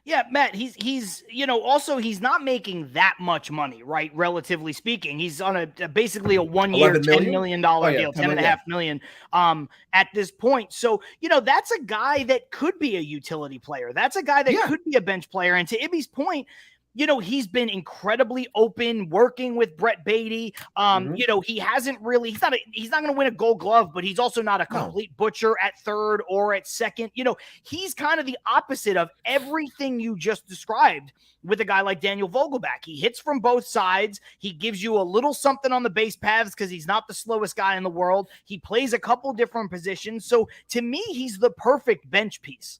Yeah, Matt, he's also he's not making that much money, right? Relatively speaking, he's on a basically a 1-year $10 million deal, $10.5 million at this point. So, that's a guy that could be a utility player. That's a guy that could be a bench player. And to Ibby's point, he's been incredibly open working with Brett Beatty. He hasn't really, he's not going to win a Gold Glove, but he's also not a complete butcher at third or at second. He's kind of the opposite of everything you just described with a guy like Daniel Vogelback. He hits from both sides. He gives you a little something on the base paths because he's not the slowest guy in the world. He plays a couple different positions. So to me, he's the perfect bench piece.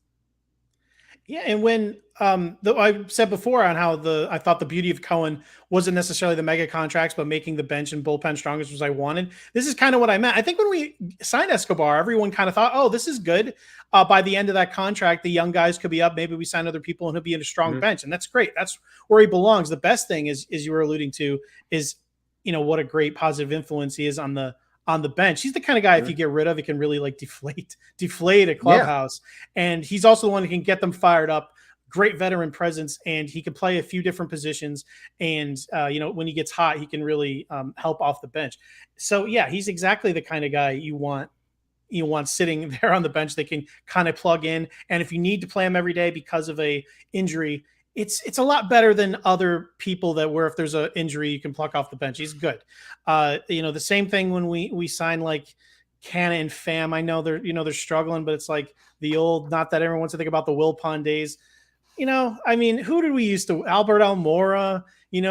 Yeah, and when I said before on how I thought the beauty of Cohen wasn't necessarily the mega contracts, but making the bench and bullpen strongest was I wanted. This is kind of what I meant. I think when we signed Escobar, everyone kind of thought, oh, this is good. By the end of that contract, the young guys could be up. Maybe we sign other people and he'll be in a strong bench. And that's great. That's where he belongs. The best thing is you were alluding to is, what a great positive influence he is on the bench. He's the kind of guy, if you get rid of, it can really like deflate a clubhouse. And he's also the one who can get them fired up. Great veteran presence, and he can play a few different positions. And, when he gets hot, he can really help off the bench. So yeah, he's exactly the kind of guy you want sitting there on the bench that can kind of plug in. And if you need to play him every day because of a injury, it's a lot better than other people that where if there's an injury, you can pluck off the bench. He's good. The same thing when we sign like Canna and Pham. I know they're struggling, but it's like the old, not that everyone wants to think about the Wilpon days. Who did we used to? Albert Almora,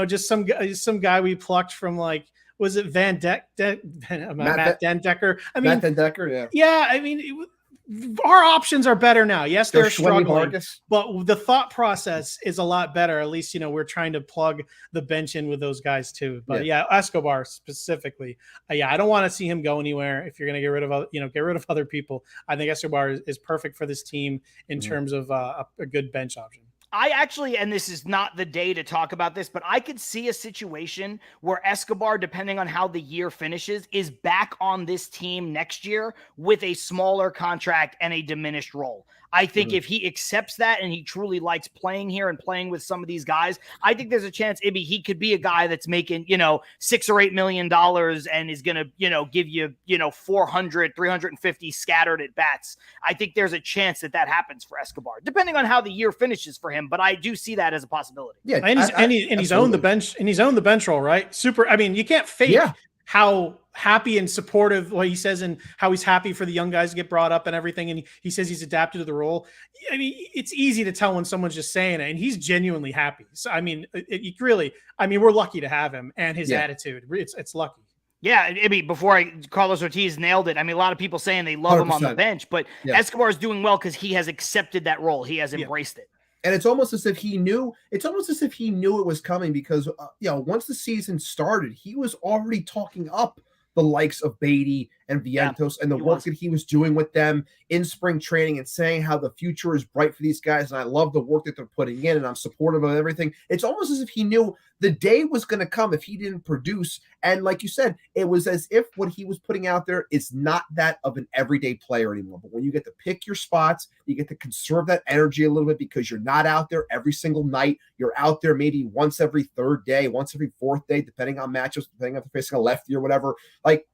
just some guy we plucked from like, was it Matt Den Decker? Matt Den Decker, yeah. Yeah, our options are better now. Yes, they're struggling, but the thought process is a lot better. At least, we're trying to plug the bench in with those guys too. But yeah Escobar specifically, I don't want to see him go anywhere. If you're going to get rid of other people, I think Escobar is perfect for this team in terms of a good bench option. I actually, and this is not the day to talk about this, but I could see a situation where Escobar, depending on how the year finishes, is back on this team next year with a smaller contract and a diminished role. I think if he accepts that and he truly likes playing here and playing with some of these guys, I think there's a chance he could be a guy that's making, $6 or $8 million and is going to, give you, 400, 350 scattered at bats. I think there's a chance that happens for Escobar, depending on how the year finishes for him. But I do see that as a possibility. Yeah. And he's owned the bench and he's owned the bench role, right? Super. You can't fake how happy and supportive what he says and how he's happy for the young guys to get brought up and everything. And he says he's adapted to the role. It's easy to tell when someone's just saying it and he's genuinely happy. So, we're lucky to have him and his attitude. It's lucky. Yeah, before Carlos Ortiz nailed it. A lot of people saying they love 100%. Him on the bench, but Escobar is doing well because he has accepted that role. He has embraced it. And it's almost as if he knew. It's almost as if he knew it was coming because, once the season started, he was already talking up the likes of Beatty and Vientos and the work that he was doing with them in spring training and saying how the future is bright for these guys. And I love the work that they're putting in and I'm supportive of everything. It's almost as if he knew the day was going to come if he didn't produce. And like you said, it was as if what he was putting out there is not that of an everyday player anymore. But when you get to pick your spots, you get to conserve that energy a little bit because you're not out there every single night. You're out there maybe once every third day, once every fourth day, depending on matchups, depending on if they're facing a lefty or whatever. Like,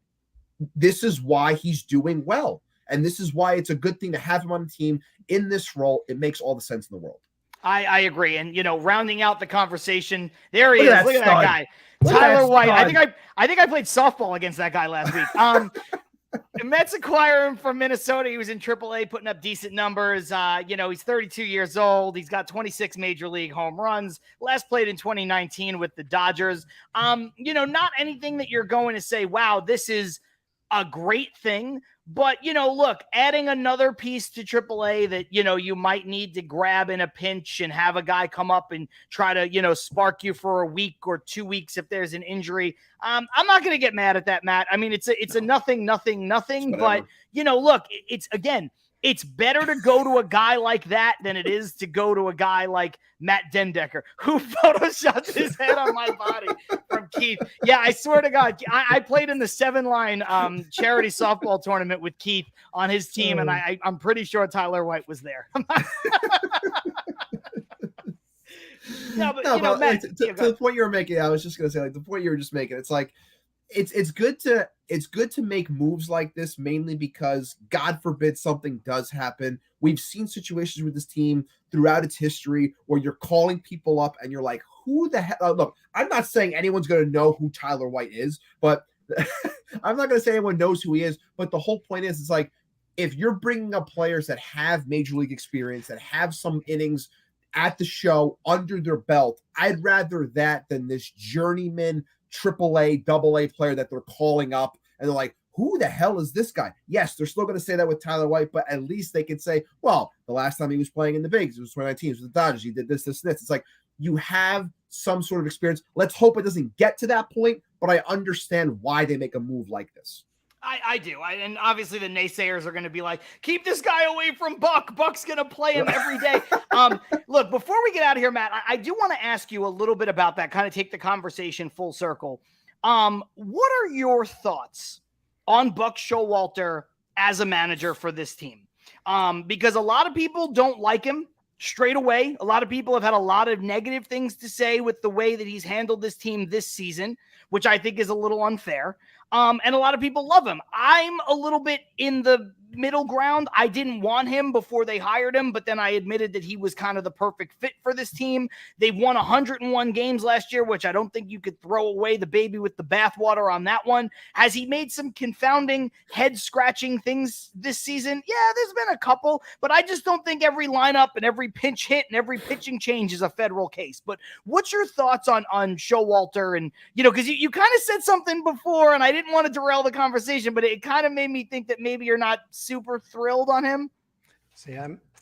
this is why he's doing well. And this is why it's a good thing to have him on the team in this role. It makes all the sense in the world. I agree. And, rounding out the conversation, there he is. Look at that guy. Tyler White. I think I played softball against that guy last week. The Mets acquire him from Minnesota. He was in AAA, putting up decent numbers. He's 32 years old. He's got 26 major league home runs. Last played in 2019 with the Dodgers. Not anything that you're going to say, wow, this is a great thing. But, look, adding another piece to AAA that, you might need to grab in a pinch and have a guy come up and try to, spark you for a week or 2 weeks if there's an injury. I'm not going to get mad at that, Matt. It's a nothing. But, look, it's better to go to a guy like that than it is to go to a guy like Matt Dendecker, who photoshopped his head on my body from Keith. Yeah, I swear to God, I played in the 7-line charity softball tournament with Keith on his team, and I'm pretty sure Tyler White was there. To the point you were making, I was just going to say, like, the point you were just making, it's like, it's good to make moves like this, mainly because God forbid something does happen. We've seen situations with this team throughout its history where you're calling people up and you're like, who the hell? Look, I'm not saying anyone's going to know who Tyler White is, but I'm not going to say anyone knows who he is. But the whole point is, it's like, if you're bringing up players that have major league experience, that have some innings at the show under their belt, I'd rather that than this journeyman AAA, AA player that they're calling up and they're like, who the hell is this guy? Yes, they're still going to say that with Tyler White, but at least they can say, well, the last time he was playing in the bigs, it was 2019, it was with the Dodgers, he did this. It's like, you have some sort of experience. Let's hope it doesn't get to that point, but I understand why they make a move like this. I do. And obviously the naysayers are going to be like, keep this guy away from Buck. Buck's going to play him every day. Look, before we get out of here, Matt, I do want to ask you a little bit about that, kind of take the conversation full circle. What are your thoughts on Buck Showalter as a manager for this team? Because a lot of people don't like him straight away. A lot of people have had a lot of negative things to say with the way that he's handled this team this season, which I think is a little unfair. And a lot of people love him. I'm a little bit in the middle ground. I didn't want him before they hired him, but then I admitted that he was kind of the perfect fit for this team. They've won 101 games last year, which I don't think you could throw away the baby with the bathwater on that one. Has he made some confounding head-scratching things this season? Yeah, there's been a couple, but I just don't think every lineup and every pinch hit and every pitching change is a federal case. But what's your thoughts on Showalter? And, because you kind of said something before, and I didn't want to derail the conversation, but it kind of made me think that maybe you're not super thrilled on him. See,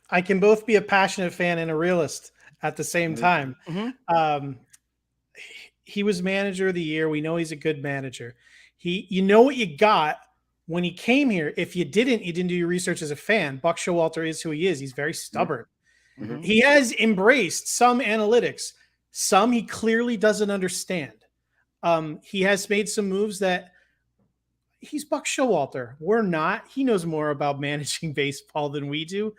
I can both be a passionate fan and a realist at the same time. Mm-hmm. He was manager of the year. We know he's a good manager. You know what you got when he came here. If you didn't do your research as a fan. Buck Showalter is who he is. He's very stubborn. Mm-hmm. He has embraced some analytics. Some he clearly doesn't understand. He has made some moves that he's Buck Showalter. We're not. He knows more about managing baseball than we do,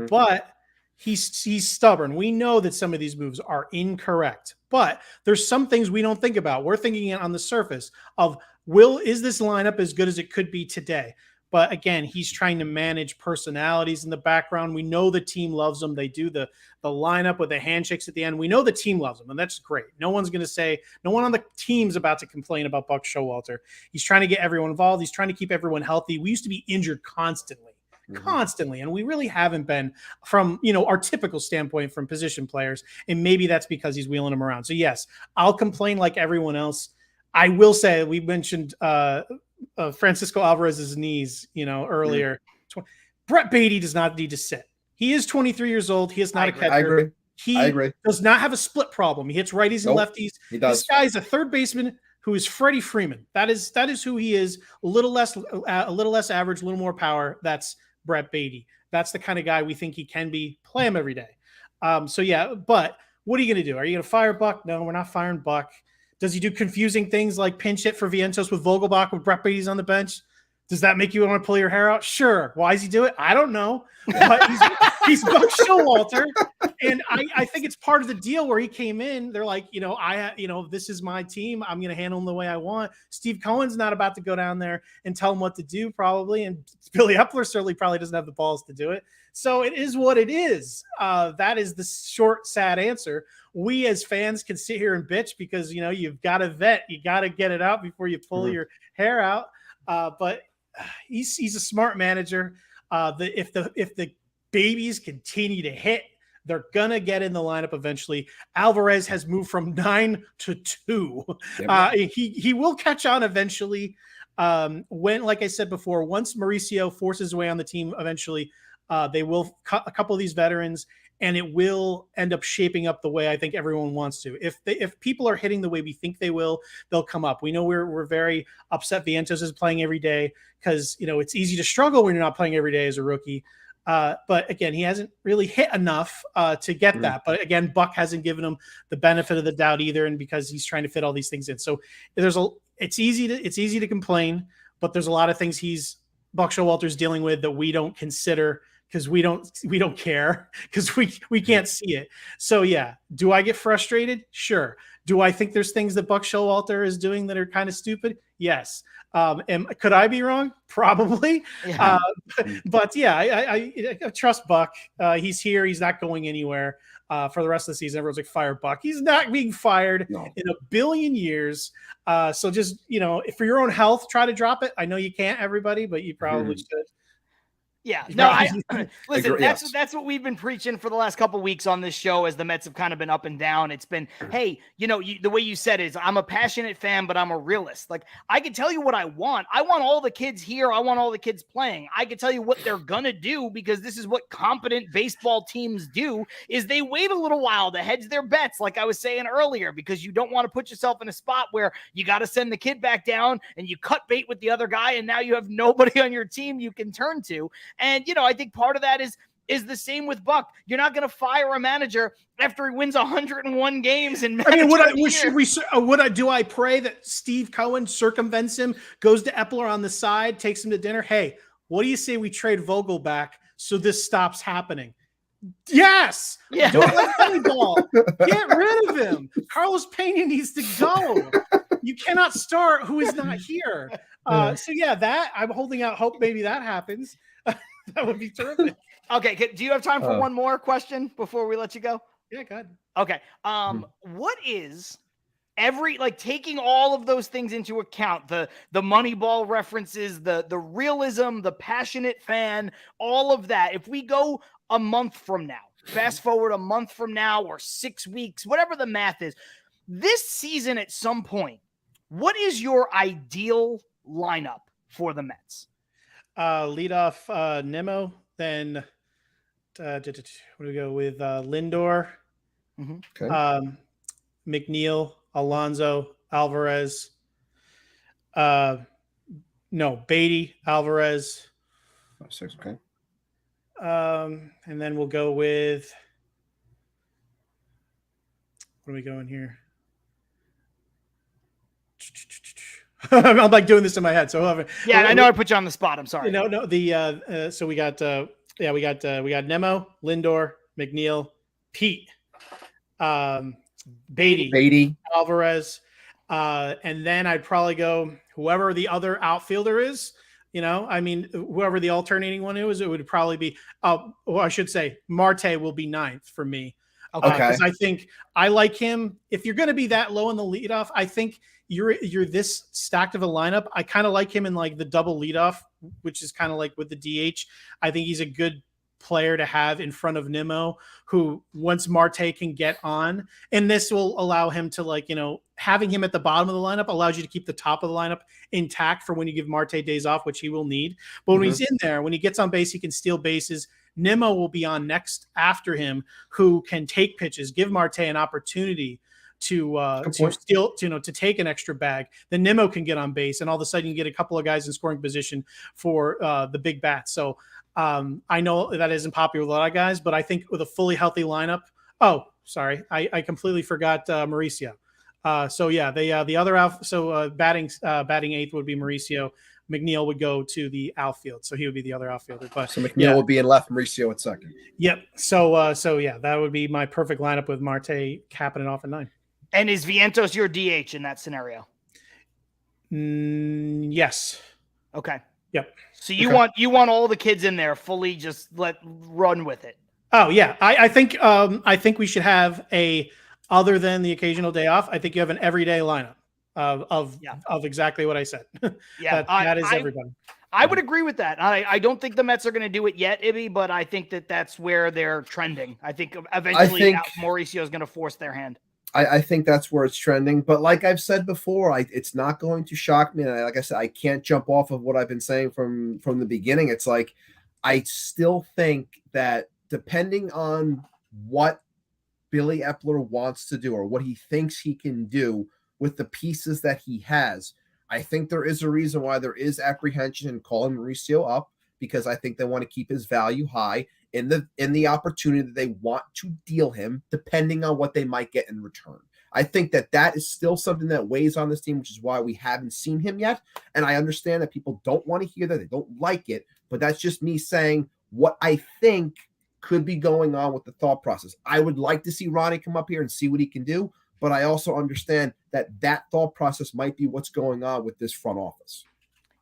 but he's stubborn. We know that some of these moves are incorrect, but there's some things we don't think about. We're thinking it on the surface of, is this lineup as good as it could be today? But again, he's trying to manage personalities in the background. We know the team loves him. They do the lineup with the handshakes at the end. We know the team loves him, and that's great. No one on the team's about to complain about Buck Showalter. He's trying to get everyone involved. He's trying to keep everyone healthy. We used to be injured constantly, and we really haven't been from, our typical standpoint from position players, and maybe that's because he's wheeling them around. So yes, I'll complain like everyone else. I will say, we mentioned Francisco Álvarez's knees, earlier. Brett Beatty does not need to sit. He is 23 years old. He is not a catcher. I agree. Does not have a split problem. He hits righties and lefties. He does. This guy's a third baseman who is Freddie Freeman. That is who he is. A little less average, a little more power. That's Brett Beatty. That's the kind of guy we think he can be. Play him every day. So yeah, but what are you going to do? Are you going to fire Buck? No, we're not firing Buck. Does he do confusing things like pinch hit for Vientos with Vogelbach with Brett Beatty's on the bench? Does that make you want to pull your hair out? Sure. Why does he do it? I don't know. But he's Buck Showalter, and I think it's part of the deal where he came in. They're like, this is my team. I'm going to handle them the way I want. Steve Cohen's not about to go down there and tell him what to do, probably, and Billy Epler certainly probably doesn't have the balls to do it. So it is what it is. That is the short, sad answer. We as fans can sit here and bitch because, you've got to vet. You got to get it out before you pull your hair out. But he's a smart manager. If the babies continue to hit, they're going to get in the lineup eventually. Álvarez has moved from 9 to 2. He will catch on eventually. When, like I said before, once Mauricio forces his way on the team, eventually they will cut a couple of these veterans, and it will end up shaping up the way I think everyone wants to. If people are hitting the way we think they will, they'll come up. We know we're very upset Vientos is playing every day because, it's easy to struggle when you're not playing every day as a rookie. But again, he hasn't really hit enough to get that. But again, Buck hasn't given him the benefit of the doubt either, and because he's trying to fit all these things in. So it's easy to complain, but there's a lot of things Buck Showalter's dealing with that we don't consider because we don't care because we can't see it. So yeah, do I get frustrated? Sure. Do I think there's things that Buck Showalter is doing that are kind of stupid? Yes. And could I be wrong? Probably. Yeah. But yeah, I trust Buck. He's here. He's not going anywhere for the rest of the season. Everyone's like, fire Buck. He's not being fired in a billion years. So just, for your own health, try to drop it. I know you can't, everybody, but you probably should. Yeah, no, listen, that's what we've been preaching for the last couple of weeks on this show as the Mets have kind of been up and down. It's been, hey, the way you said is I'm a passionate fan, but I'm a realist. Like, I can tell you what I want. I want all the kids here. I want all the kids playing. I can tell you what they're going to do, because this is what competent baseball teams do, is they wait a little while to hedge their bets, like I was saying earlier, because you don't want to put yourself in a spot where you got to send the kid back down and you cut bait with the other guy, and now you have nobody on your team you can turn to. And, I think part of that is the same with Buck. You're not going to fire a manager after he wins 101 games. And do I pray that Steve Cohen circumvents him, goes to Epler on the side, takes him to dinner? Hey, what do you say we trade Vogel back so this stops happening? Yes. Yeah. Don't let Moneyball. Get rid of him. Carlos Pena needs to go. You cannot start who is not here. So yeah, that I'm holding out hope maybe that happens. That would be terrific. Okay. Do you have time for one more question before we let you go? Yeah, go ahead. Okay. What is taking all of those things into account, the Moneyball references, the realism, the passionate fan, all of that. If we go a month from now, fast forward a month from now, or 6 weeks, whatever the math is, this season at some point, what is your ideal lineup for the Mets? Lead off Nemo, then what do we go with? Lindor, Okay. McNeil, Alonso, Alvarez, Beatty, Alvarez. 6, okay. And then we'll go with, what are we going here? I'm like doing this in my head. So I know I put you on the spot. I'm sorry. So we got Nemo, Lindor, McNeil, Pete, Beatty, Alvarez, and then I'd probably go whoever the other outfielder is. Whoever the alternating one is, it would probably be. I should say Marte will be 9th for me. Okay. Because I think I like him. If you're going to be that low in the leadoff, I think you're this stacked of a lineup. I kind of like him in like the double leadoff, which is kind of like with the DH. I think he's a good player to have in front of Nimmo, who once Marte can get on, and this will allow him to having him at the bottom of the lineup allows you to keep the top of the lineup intact for when you give Marte days off, which he will need. But when he's in there, when he gets on base, he can steal bases. Nimmo will be on next after him, who can take pitches, give Marte an opportunity to steal, to take an extra bag. Then Nimmo can get on base, and all of a sudden you get a couple of guys in scoring position for the big bats. So I know that isn't popular with a lot of guys, but I think with a fully healthy lineup. Oh, sorry, I completely forgot Mauricio. The other batting 8th would be Mauricio. McNeil would go to the outfield, so he would be the other outfielder. But so McNeil would be in left, Mauricio at second. Yep. So that would be my perfect lineup with Marte capping it off at 9. And is Vientos your DH in that scenario? Yes. Okay. Yep. So you want all the kids in there fully, just run with it. Oh yeah, I think we should have other than the occasional day off. I think you have an everyday lineup of exactly what I said. Yeah, that is everybody. I would agree with that. I don't think the Mets are going to do it yet, Ibby, but I think that's where they're trending. I think eventually Mauricio is going to force their hand. I think that's where it's trending. But like I've said before, it's not going to shock me. And like I said, I can't jump off of what I've been saying from the beginning. It's like I still think that depending on what Billy Epler wants to do or what he thinks he can do with the pieces that he has, I think there is a reason why there is apprehension in calling Mauricio up, because I think they want to keep his value high in the opportunity that they want to deal him, depending on what they might get in return. I think that is still something that weighs on this team, which is why we haven't seen him yet. And I understand that people don't want to hear that. They don't like it, but that's just me saying what I think could be going on with the thought process. I would like to see Ronnie come up here and see what he can do, but I also understand that thought process might be what's going on with this front office.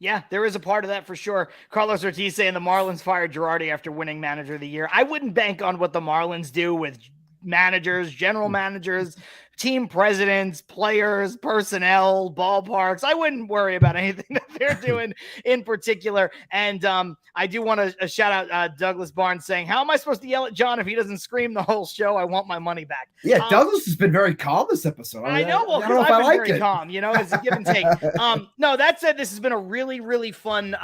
Yeah, there is a part of that for sure. Carlos Ortiz saying the Marlins fired Girardi after winning Manager of the Year. I wouldn't bank on what the Marlins do with managers, general managers, team presidents, players, personnel, ballparks. I wouldn't worry about anything that they're doing in particular. And I do want to shout out Douglas Barnes saying, how am I supposed to yell at John if he doesn't scream the whole show? I want my money back. Yeah, Douglas has been very calm this episode. I know. Well, because I've been very calm. It's a give and take. No, that said, this has been a really, really fun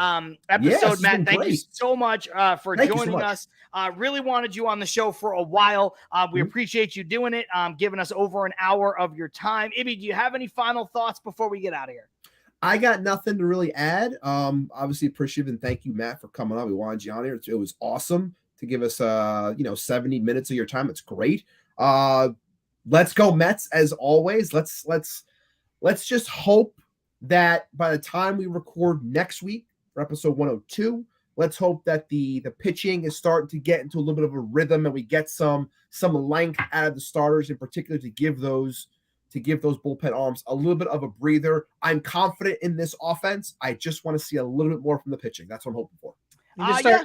episode, Matt. Thank you so much for joining us. Really wanted you on the show for a while. We appreciate you doing it, giving us over an hour of your time. Ibby, do you have any final thoughts before we get out of here? I got nothing to really add. Obviously appreciative, and thank you, Matt, for coming on. We wanted you on here. It was awesome to give us 70 minutes of your time. It's great. Let's go Mets as always. Let's just hope that by the time we record next week for episode 102, let's hope that the pitching is starting to get into a little bit of a rhythm, and we get some length out of the starters, in particular to give those bullpen arms a little bit of a breather. I'm confident in this offense. I just want to see a little bit more from the pitching. That's what I'm hoping for.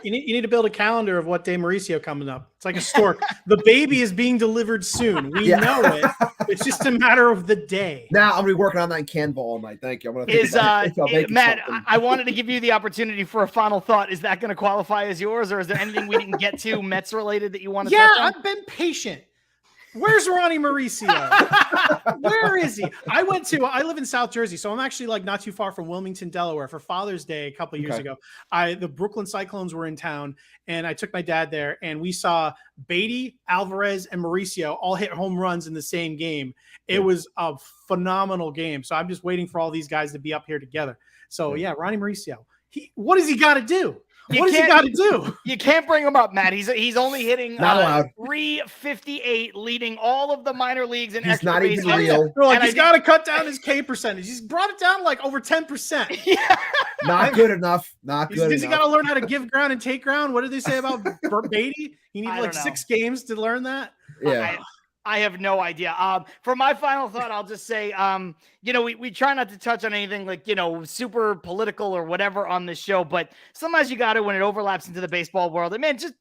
You need to build a calendar of what day Mauricio coming up. It's like a stork. The baby is being delivered soon. We know it. It's just a matter of the day. Now I'm gonna be working on that in Canva all night. Thank you. I'm gonna Matt, I wanted to give you the opportunity for a final thought. Is that going to qualify as yours, or is there anything we didn't get to Mets related that you want to touch on? I've been patient. Where's Ronnie Mauricio? Where is he? I live in South Jersey, so I'm actually like not too far from Wilmington, Delaware for Father's Day a couple of years ago. The Brooklyn Cyclones were in town, and I took my dad there, and we saw Beatty, Álvarez, and Mauricio all hit home runs in the same game. It was a phenomenal game. So I'm just waiting for all these guys to be up here together. So Ronnie Mauricio. What does he got to do? What does he got to do? You can't bring him up, Matt. He's only hitting 358, leading all of the minor leagues in extra not base. Even real. He's got to cut down his K percentage. He's brought it down like over 10%. Yeah. Not good enough. Not good enough. He got to learn how to give ground and take ground. What did they say about Beatty? He needed like 6 games to learn that. Yeah. I have no idea. For my final thought, I'll just say, we try not to touch on anything like, super political or whatever on this show, but sometimes you got to when it overlaps into the baseball world. And man, just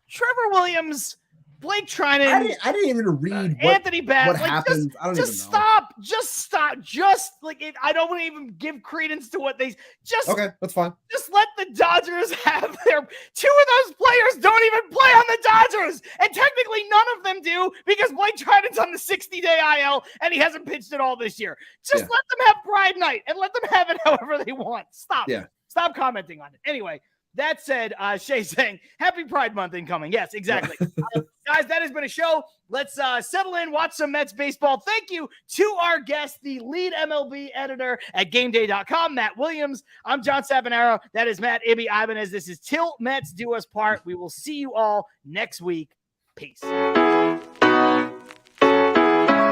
Trevor Williams, Blake Trinan. I didn't even read Anthony Bass. What happened. I don't even know. Stop. Just stop. I don't want to even give credence to what they just. Okay, that's fine. Just let the Dodgers have their 2 of those players don't even play on the Dodgers, and technically none of them do because Blake Trinan's on the 60-day IL and he hasn't pitched at all this year. Just let them have Pride Night and let them have it however they want. Stop. Yeah. Stop commenting on it. Anyway. That said, Shay saying, happy Pride Month incoming. Yes, exactly. Guys, that has been a show. Let's settle in, watch some Mets baseball. Thank you to our guest, the lead MLB editor at GameDay.com, Matt Williams. I'm John Savanaro. That is Matt Ibby Ibanez. This is Till Mets Do Us Part. We will see you all next week. Peace.